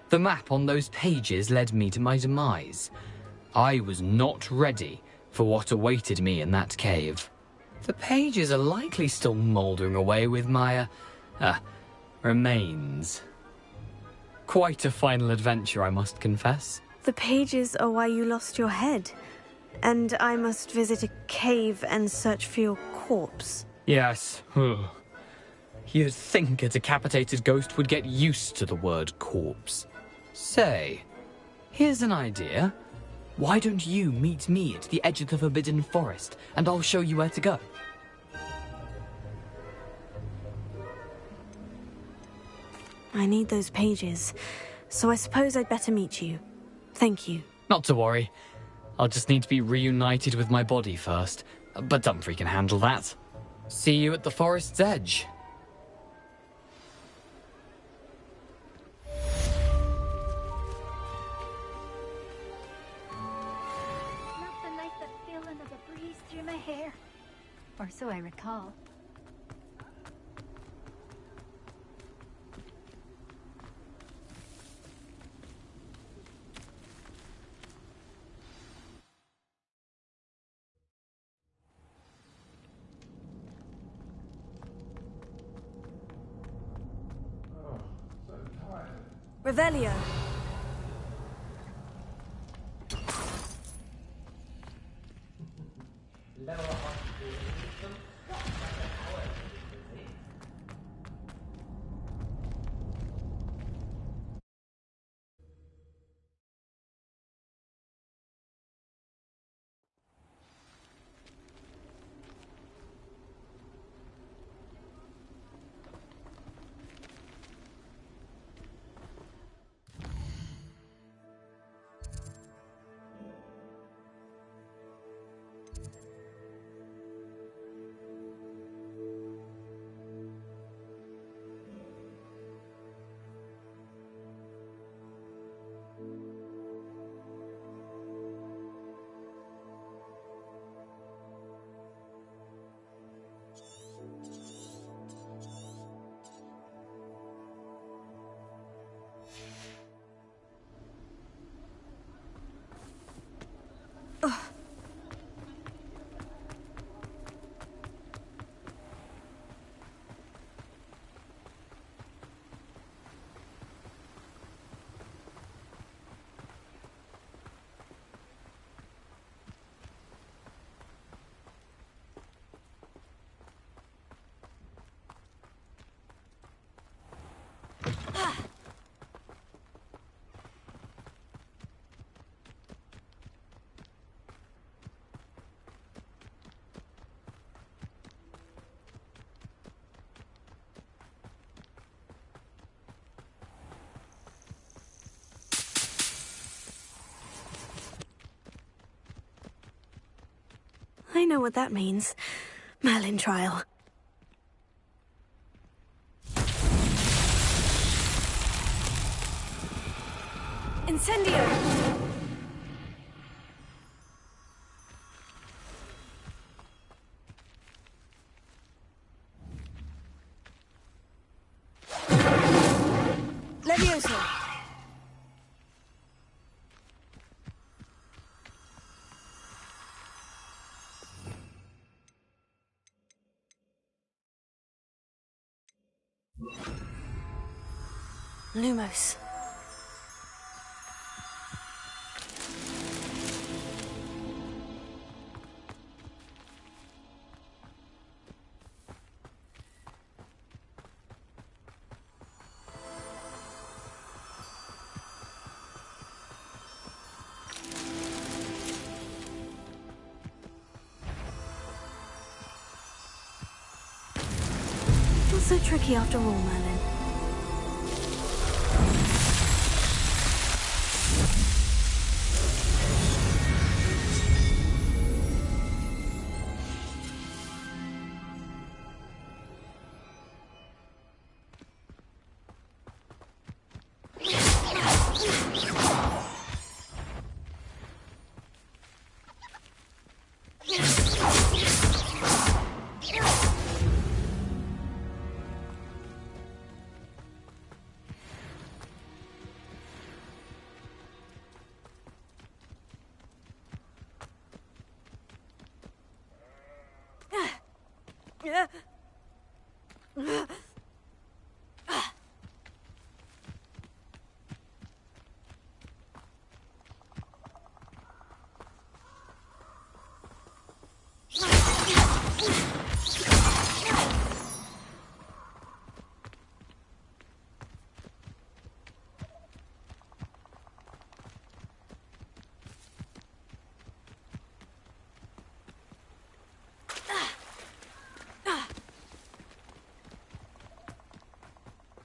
The map on those pages led me to my demise. I was not ready for what awaited me in that cave. The pages are likely still mouldering away with my, remains. Quite a final adventure, I must confess. The pages are why you lost your head. And I must visit a cave and search for your corpse. Yes. You'd think a decapitated ghost would get used to the word corpse. Say, here's an idea. Why don't you meet me at the edge of the Forbidden Forest, and I'll show you where to go? I need those pages, so I suppose I'd better meet you. Thank you. Not to worry. I'll just need to be reunited with my body first, but Dumfries can handle that. See you at the forest's edge. Nothing like the feeling of a breeze through my hair. Or so I recall. Revelio. I know what that means. Merlin trial. Incendio! Levioso! Lumos. Not so tricky after all, Merlin.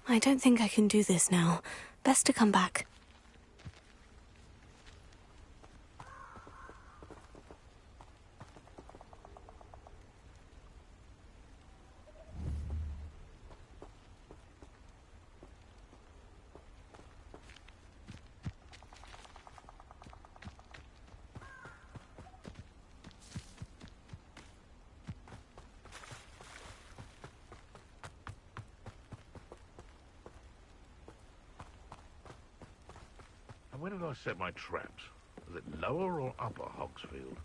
I don't think I can do this now. Best to come back. Where did I set my traps? Was it lower or upper Hogsfield?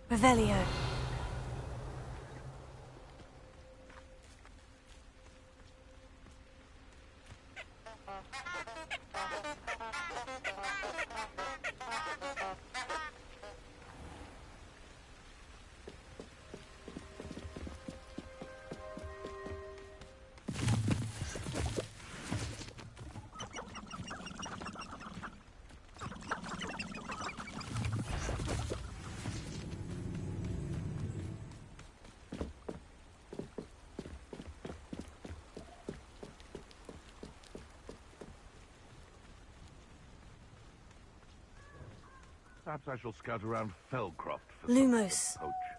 Revelio. Perhaps I shall scout around Fellcroft for Lumos. some poach.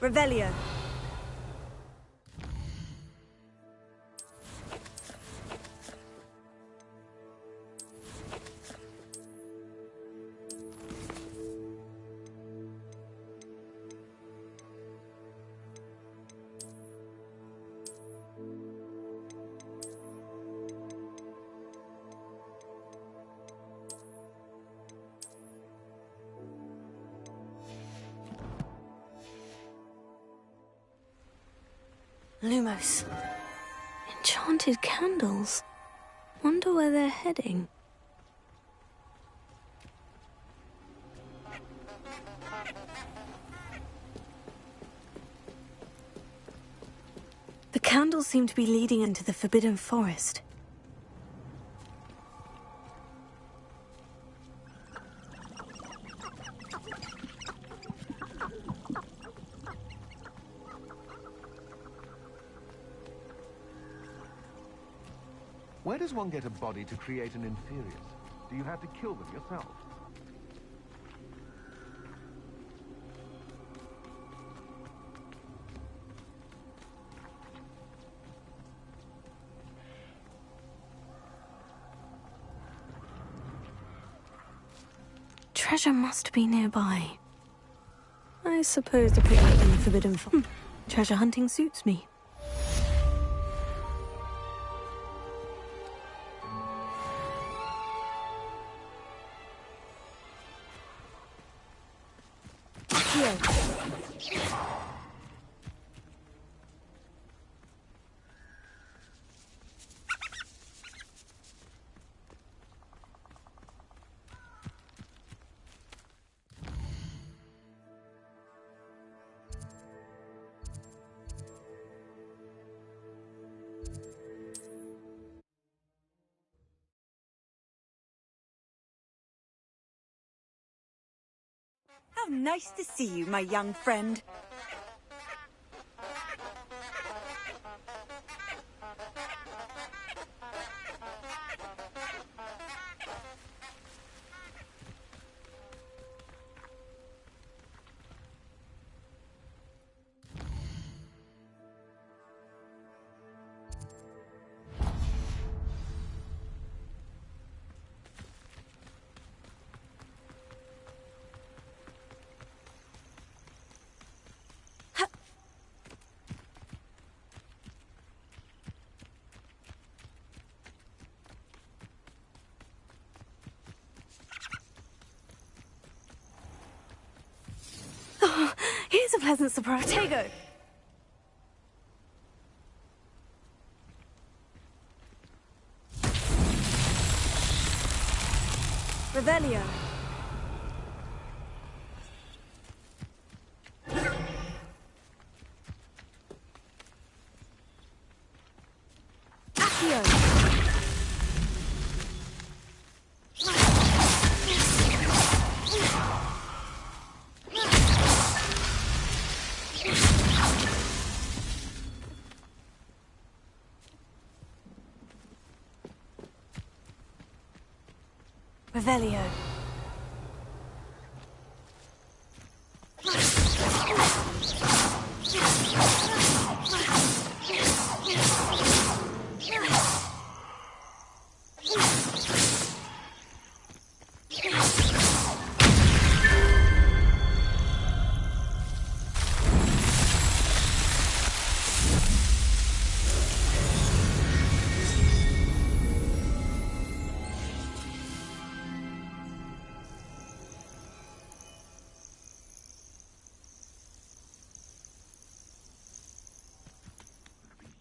Revelio. Lumos. Enchanted candles. Wonder where they're heading. The candles seem to be leading into the Forbidden Forest. Where does one get a body to create an inferius? Do you have to kill them yourself? Treasure must be nearby. I suppose the picnic in the Forbidden Forest. Treasure hunting suits me. How nice to see you, my young friend. Here's a pleasant surprise. Tego! Revelio. Accio. Revelio.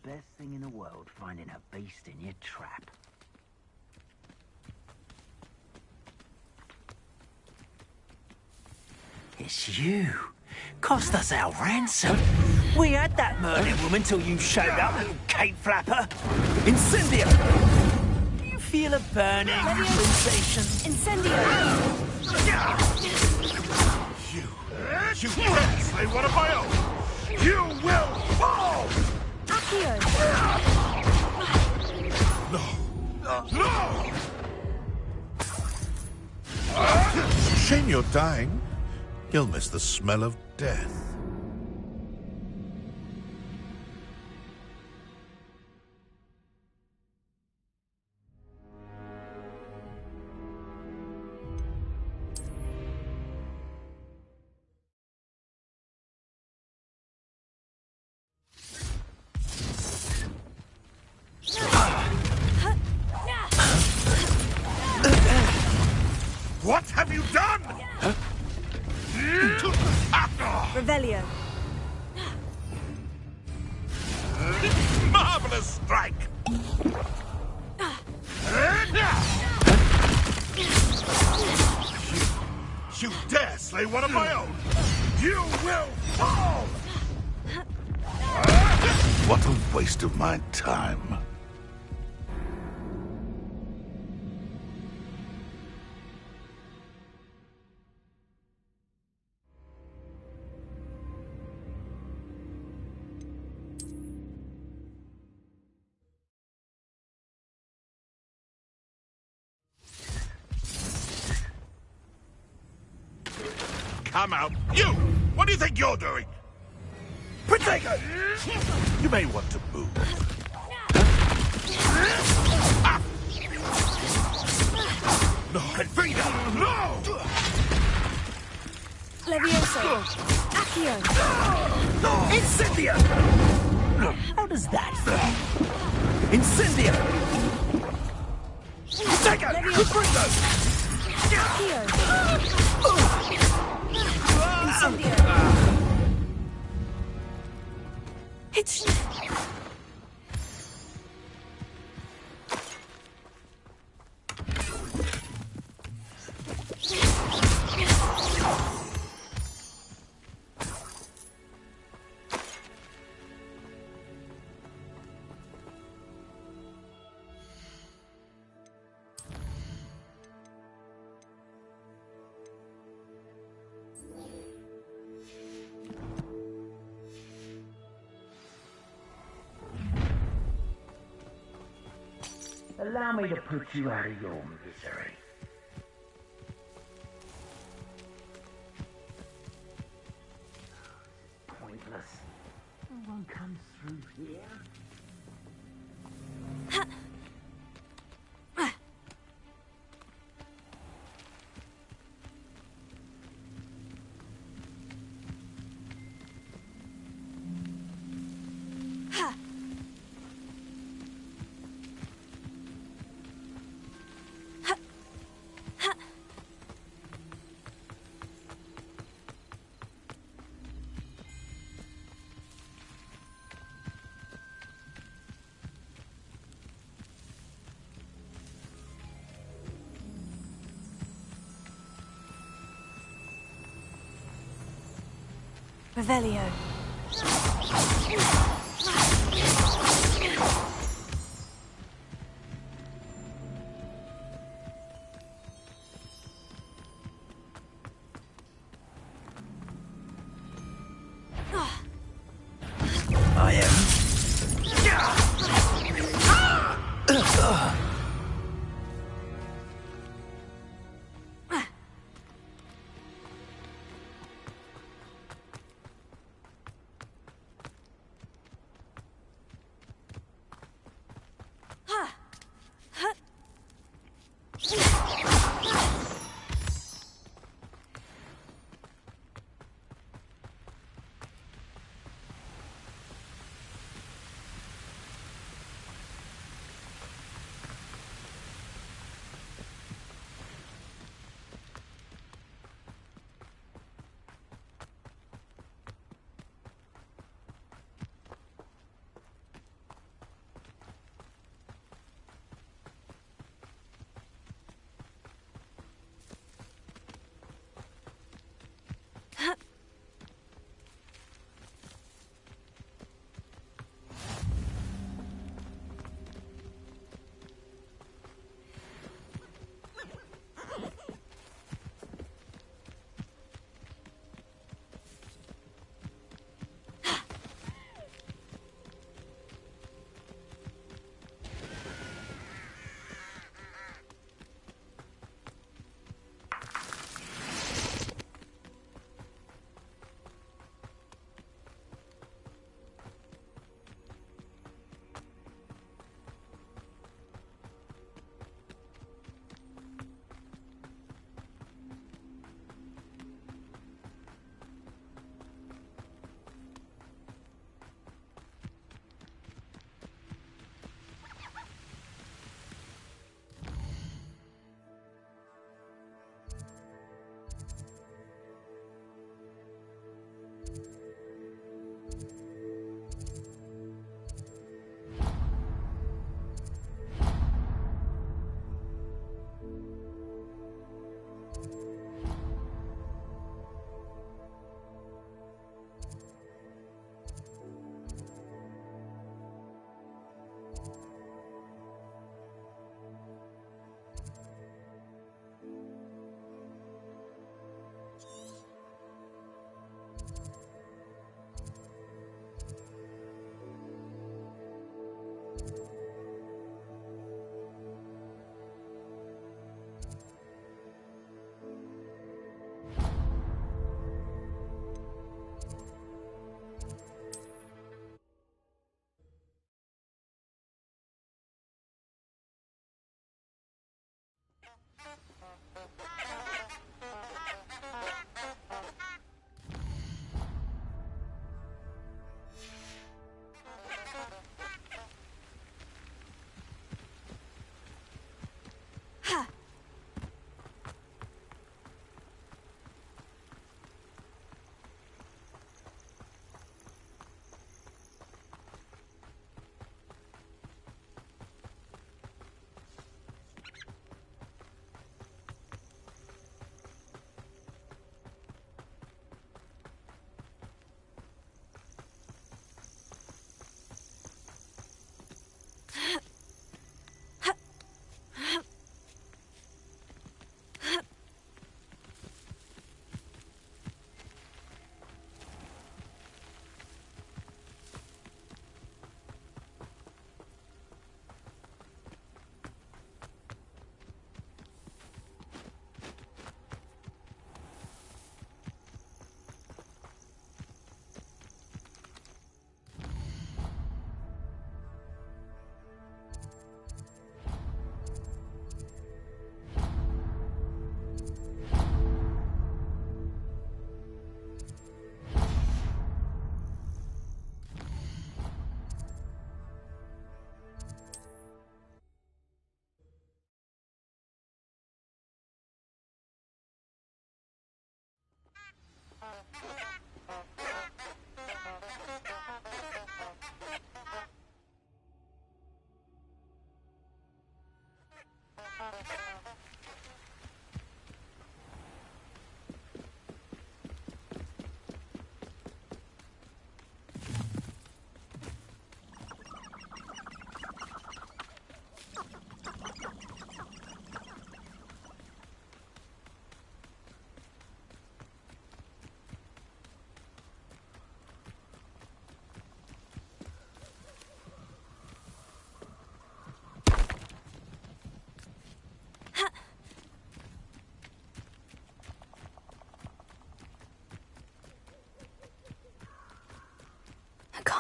Best thing in the world, finding a beast in your trap. It's you. Cost us our ransom. We had that murdered woman till you showed up, little cape flapper. Incendio! Do you feel a burning sensation? Incendio! You can't slay one of my own! You will fall! Accio! No! Shame you're dying. You'll miss the smell of death. What have you done? Revelio. Marvelous strike! You dare slay one of my own! You will fall! What a waste of my time. Come out. You! What do you think you're doing? Protego! You may want to move. No! Confida! No! Levioso. Accio. Incendio! How does that feel? Incendio! Protego! Refrigo! Accio. Incendio. It's... Allow me to put you out of your misery. Pointless. No one comes through here. Revelio. I am.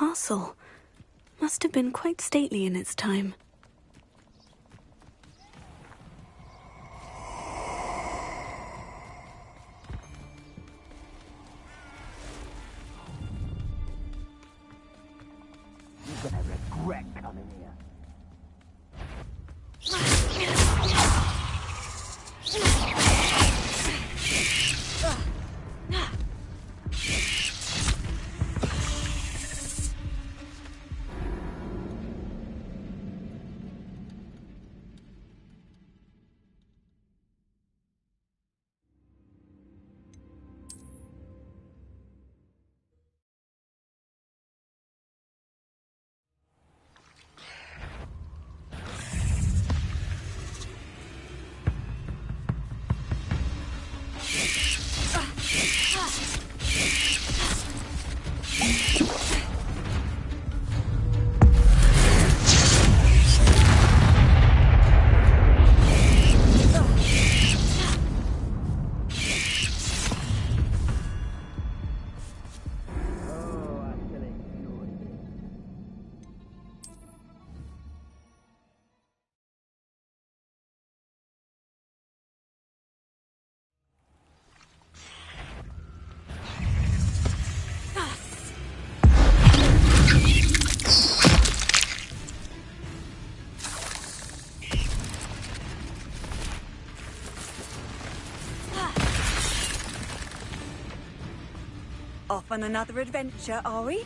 castle. Must have been quite stately in its time. You're gonna regret coming here. Off on another adventure, are we?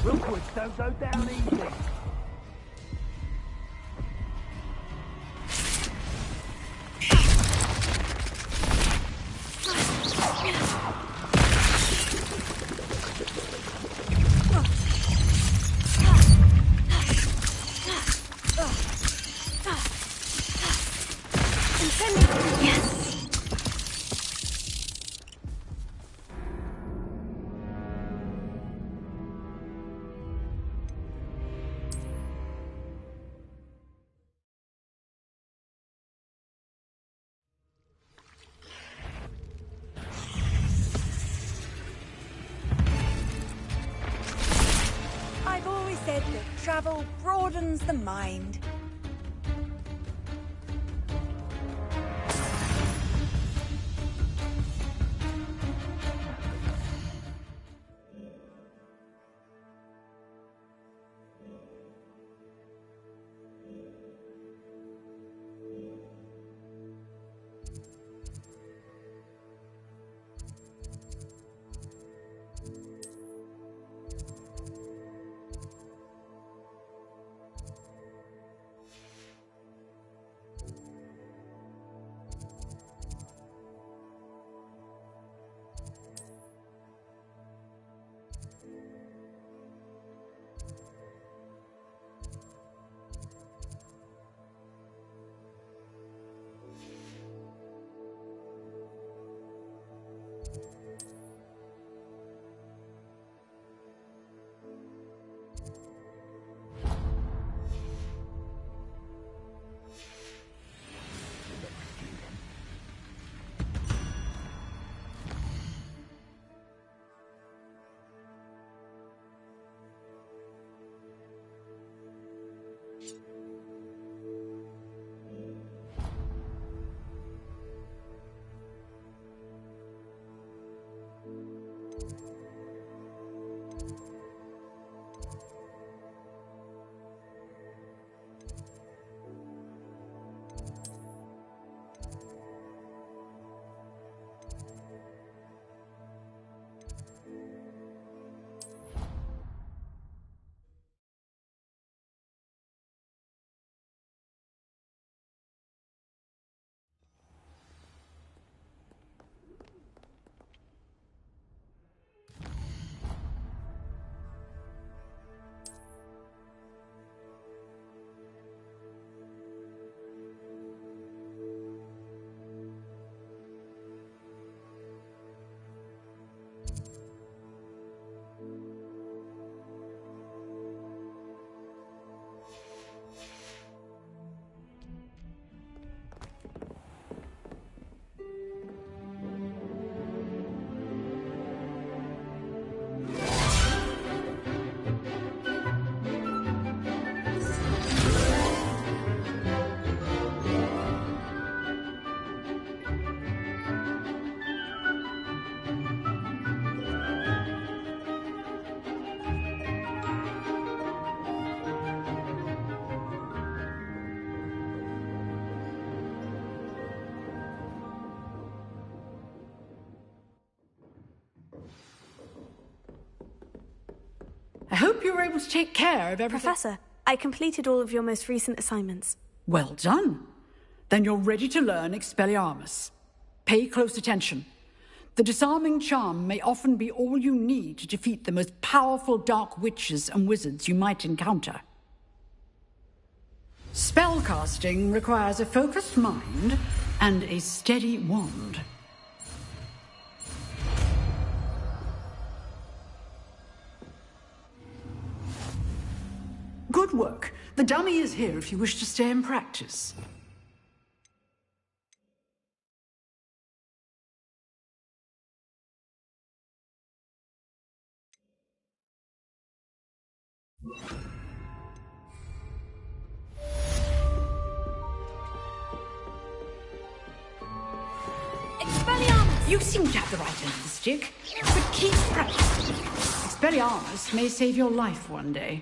Rookwoods don't go down easy. I've always said that travel broadens the mind. hope you were able to take care of everything. Professor, I completed all of your most recent assignments. Well done. Then you're ready to learn Expelliarmus. Pay close attention. The disarming charm may often be all you need to defeat the most powerful dark witches and wizards you might encounter. Spellcasting requires a focused mind and a steady wand. Good work. The dummy is here if you wish to stay and practice. Expelliarmus! You seem to have the right end of the stick, but keep practicing. Expelliarmus may save your life one day.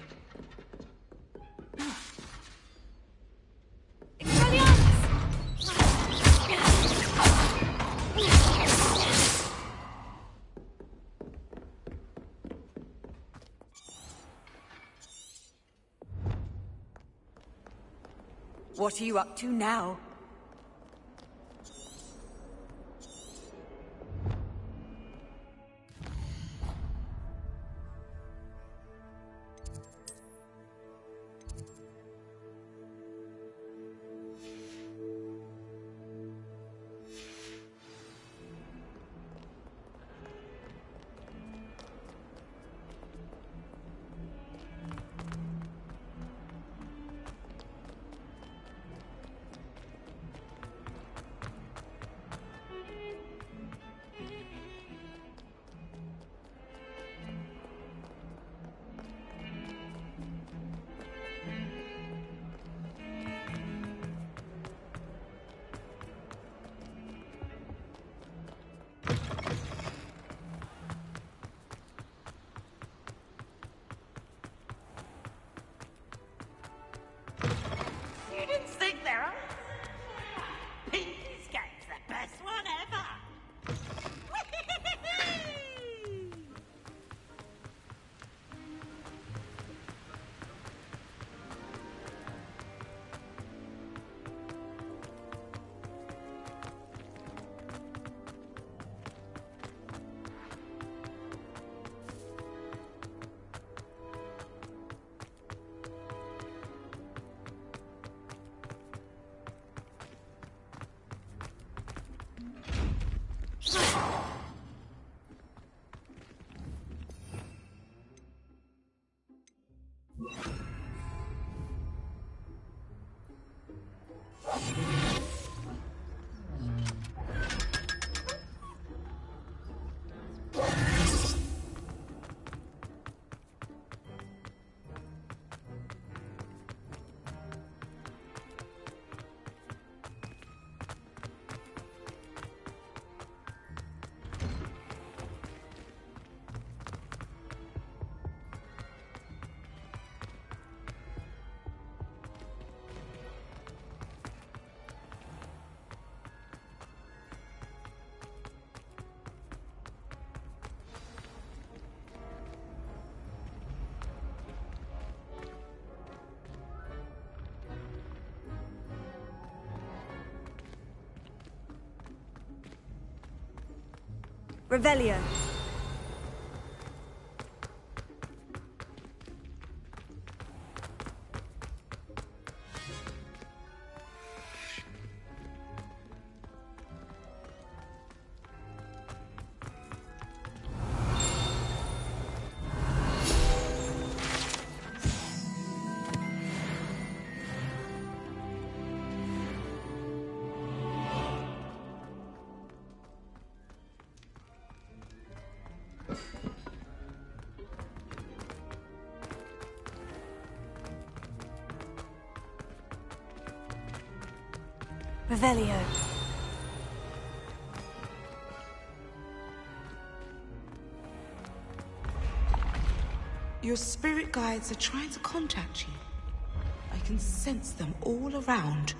What are you up to now? You didn't think there, huh? Pinky's game's the best one ever. Revelio. Revelio. Your spirit guides are trying to contact you. I can sense them all around.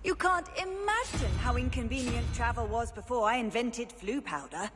You can't imagine how inconvenient travel was before I invented flu powder.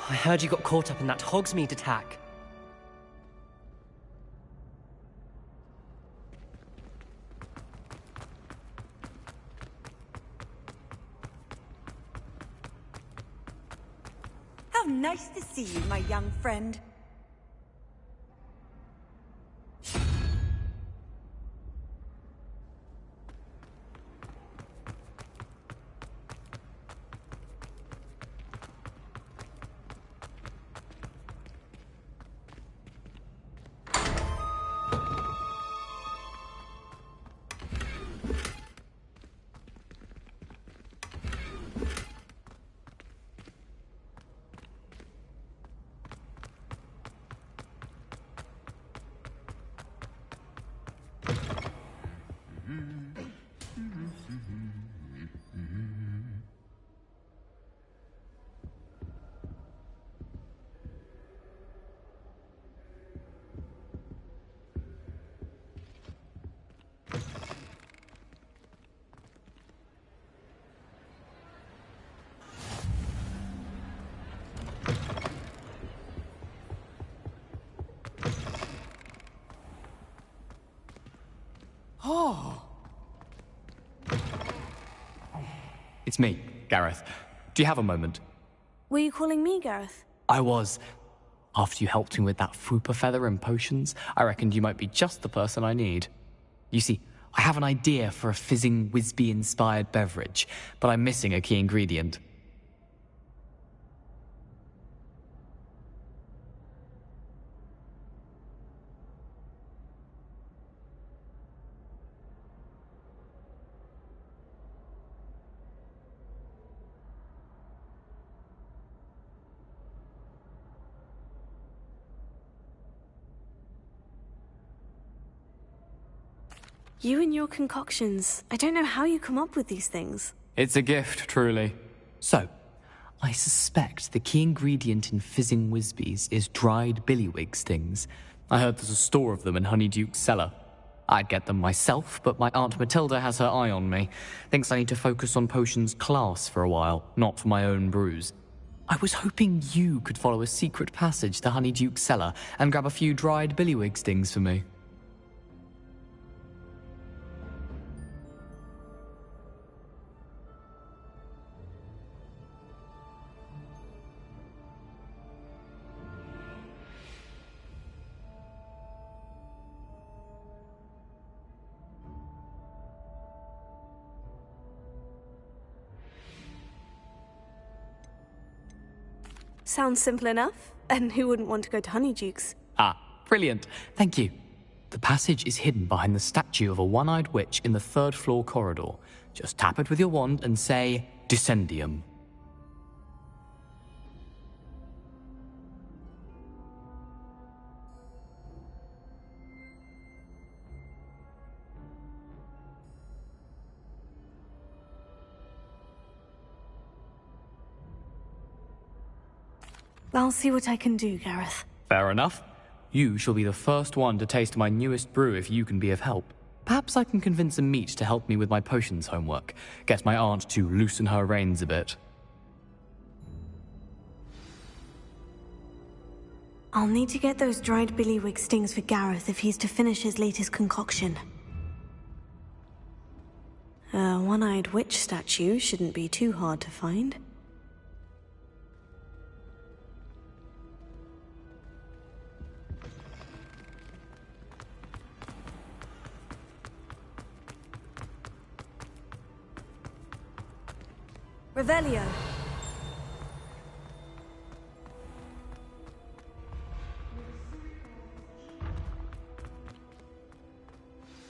I heard you got caught up in that Hogsmeade attack. How nice to see you, my young friend. Oh. It's me, Gareth. Do you have a moment? Were you calling me, Gareth? I was. After you helped me with that Fupa feather and potions, I reckoned you might be just the person I need. You see, I have an idea for a fizzing Whizbee-inspired beverage, but I'm missing a key ingredient. You and your concoctions. I don't know how you come up with these things. It's a gift, truly. So, I suspect the key ingredient in fizzing Whizbees is dried billywig stings. I heard there's a store of them in Honeyduke's cellar. I'd get them myself, but my Aunt Matilda has her eye on me. Thinks I need to focus on potions class for a while, not for my own brews. I was hoping you could follow a secret passage to Honeyduke's cellar and grab a few dried billywig stings for me. Sounds simple enough. And who wouldn't want to go to Honeyduke's? Ah, brilliant. Thank you. The passage is hidden behind the statue of a one-eyed witch in the third-floor corridor. Just tap it with your wand and say, Descendium. I'll see what I can do, Gareth. Fair enough. You shall be the first one to taste my newest brew if you can be of help. Perhaps I can convince a meat to help me with my potions homework. Get my aunt to loosen her reins a bit. I'll need to get those dried billywig stings for Gareth if he's to finish his latest concoction. A one-eyed witch statue shouldn't be too hard to find. Revelio.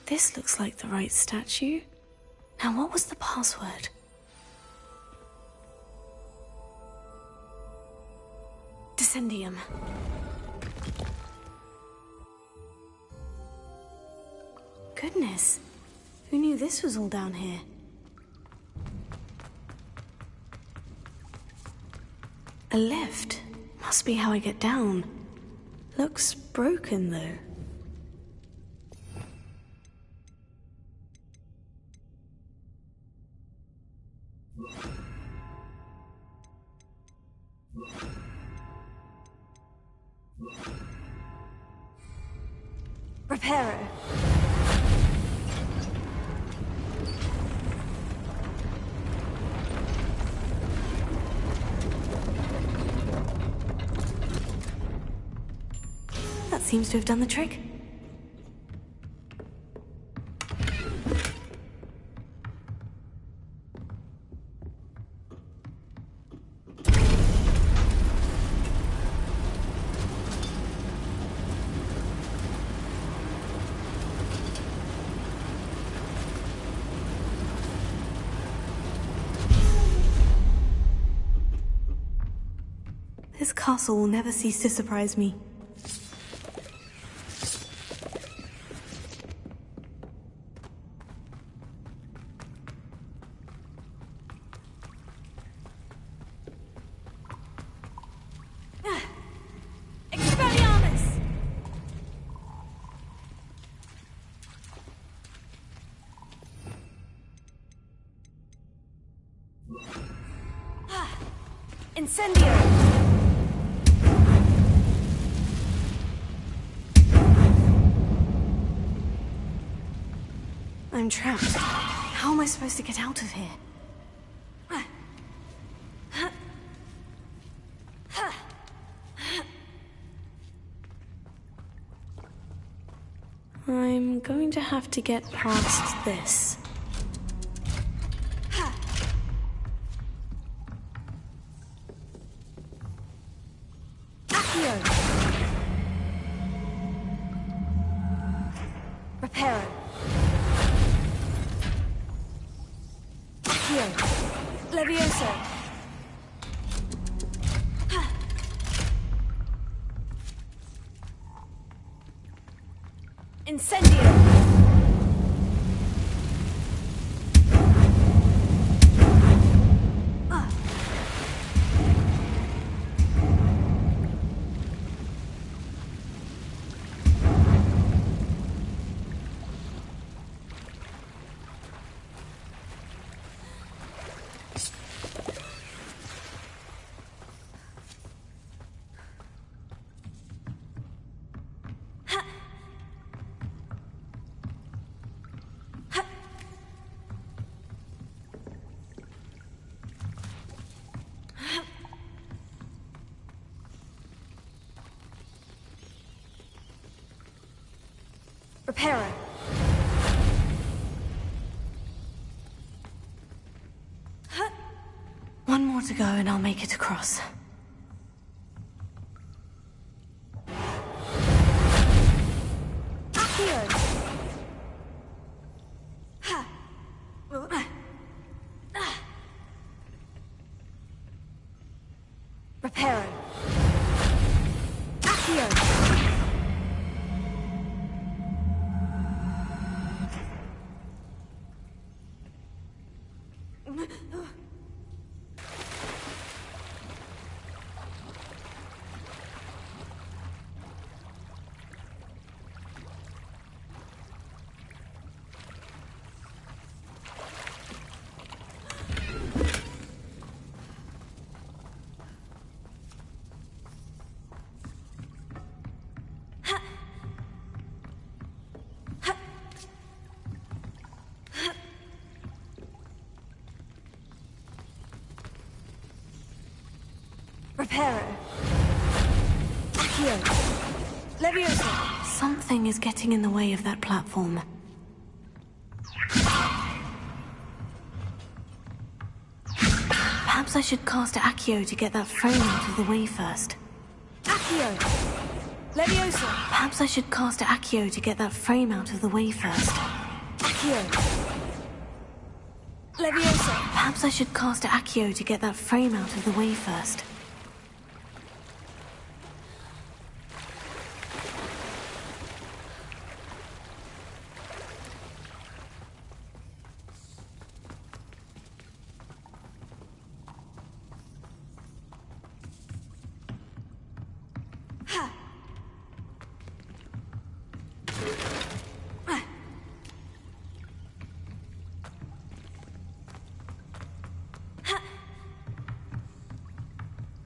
This looks like the right statue. Now, what was the password? Descendium. Goodness. Who knew this was all down here? A lift. Must be how I get down. Looks broken, though. Reparo. That seems to have done the trick. This castle will never cease to surprise me. Incendio! I'm trapped. How am I supposed to get out of here? going to have to get past this. Accio! Reparo. Accio! Levioso! Incendio! Reparo. One more to go and I'll make it across. Reparo. Accio! Reparo. Accio. Levioso. Something is getting in the way of that platform. Perhaps I should cast Accio to get that frame out of the way first. Accio. Levioso. Perhaps I should cast Accio to get that frame out of the way first. Accio. Levioso. Perhaps I should cast Accio to get that frame out of the way first.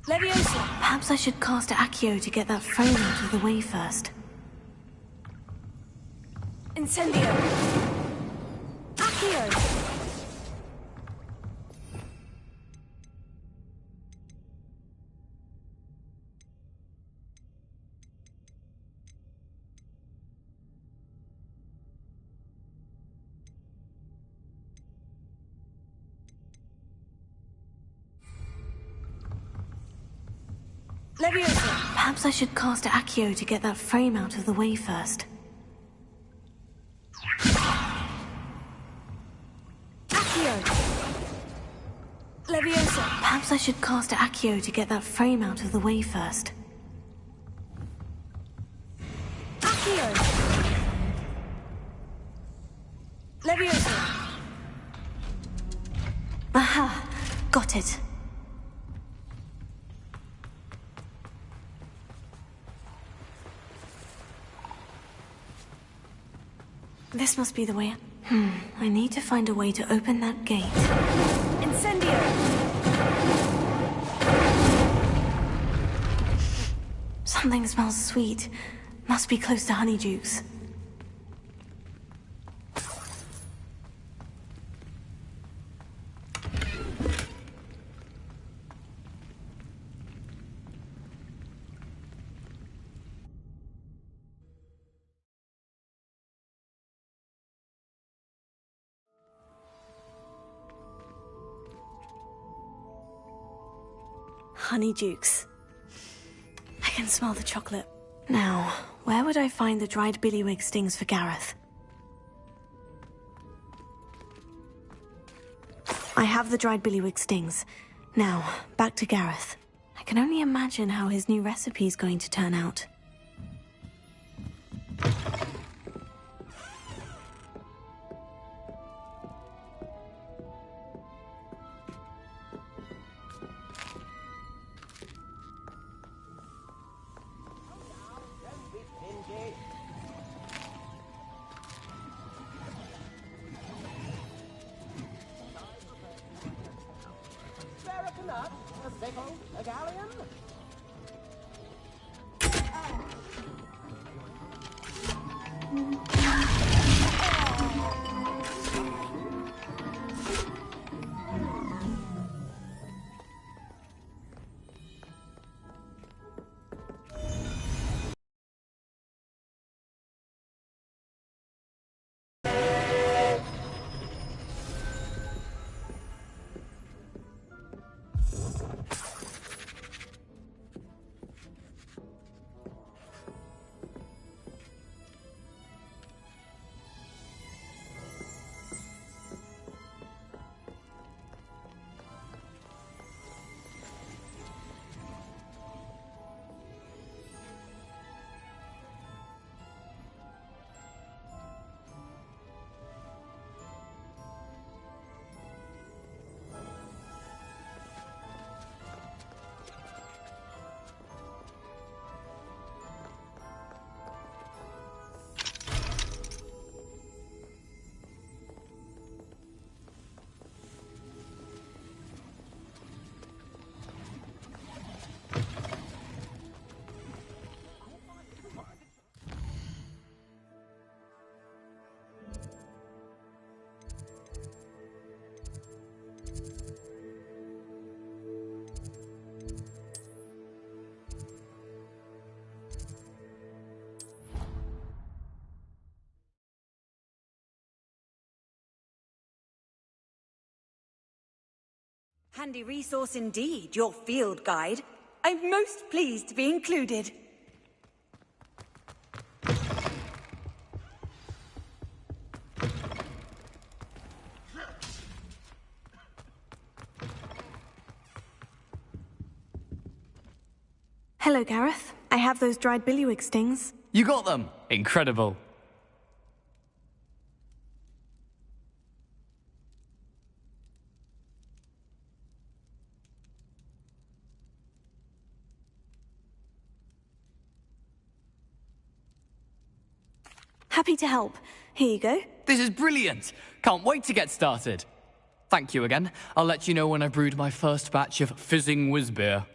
Levioso. Perhaps I should cast Accio to get that frame out of the way first. Incendio. Accio. Levioso. Perhaps I should cast Accio to get that frame out of the way first. Accio. Levioso. Perhaps I should cast Accio to get that frame out of the way first. Accio. Levioso. Aha! Got it. This must be the way. I need to find a way to open that gate. Incendio! Something smells sweet. Must be close to Honeydukes. honeydukes. I can smell the chocolate. Now, where would I find the dried billywig stings for Gareth? I have the dried billywig stings. Now, back to Gareth. I can only imagine how his new recipe is going to turn out. Handy resource indeed, your field guide. I'm most pleased to be included. Hello, Gareth. I have those dried billywig stings. You got them! Incredible. Happy to help. Here you go. This is brilliant! Can't wait to get started. Thank you again. I'll let you know when I've brewed my first batch of fizzing whiz beer.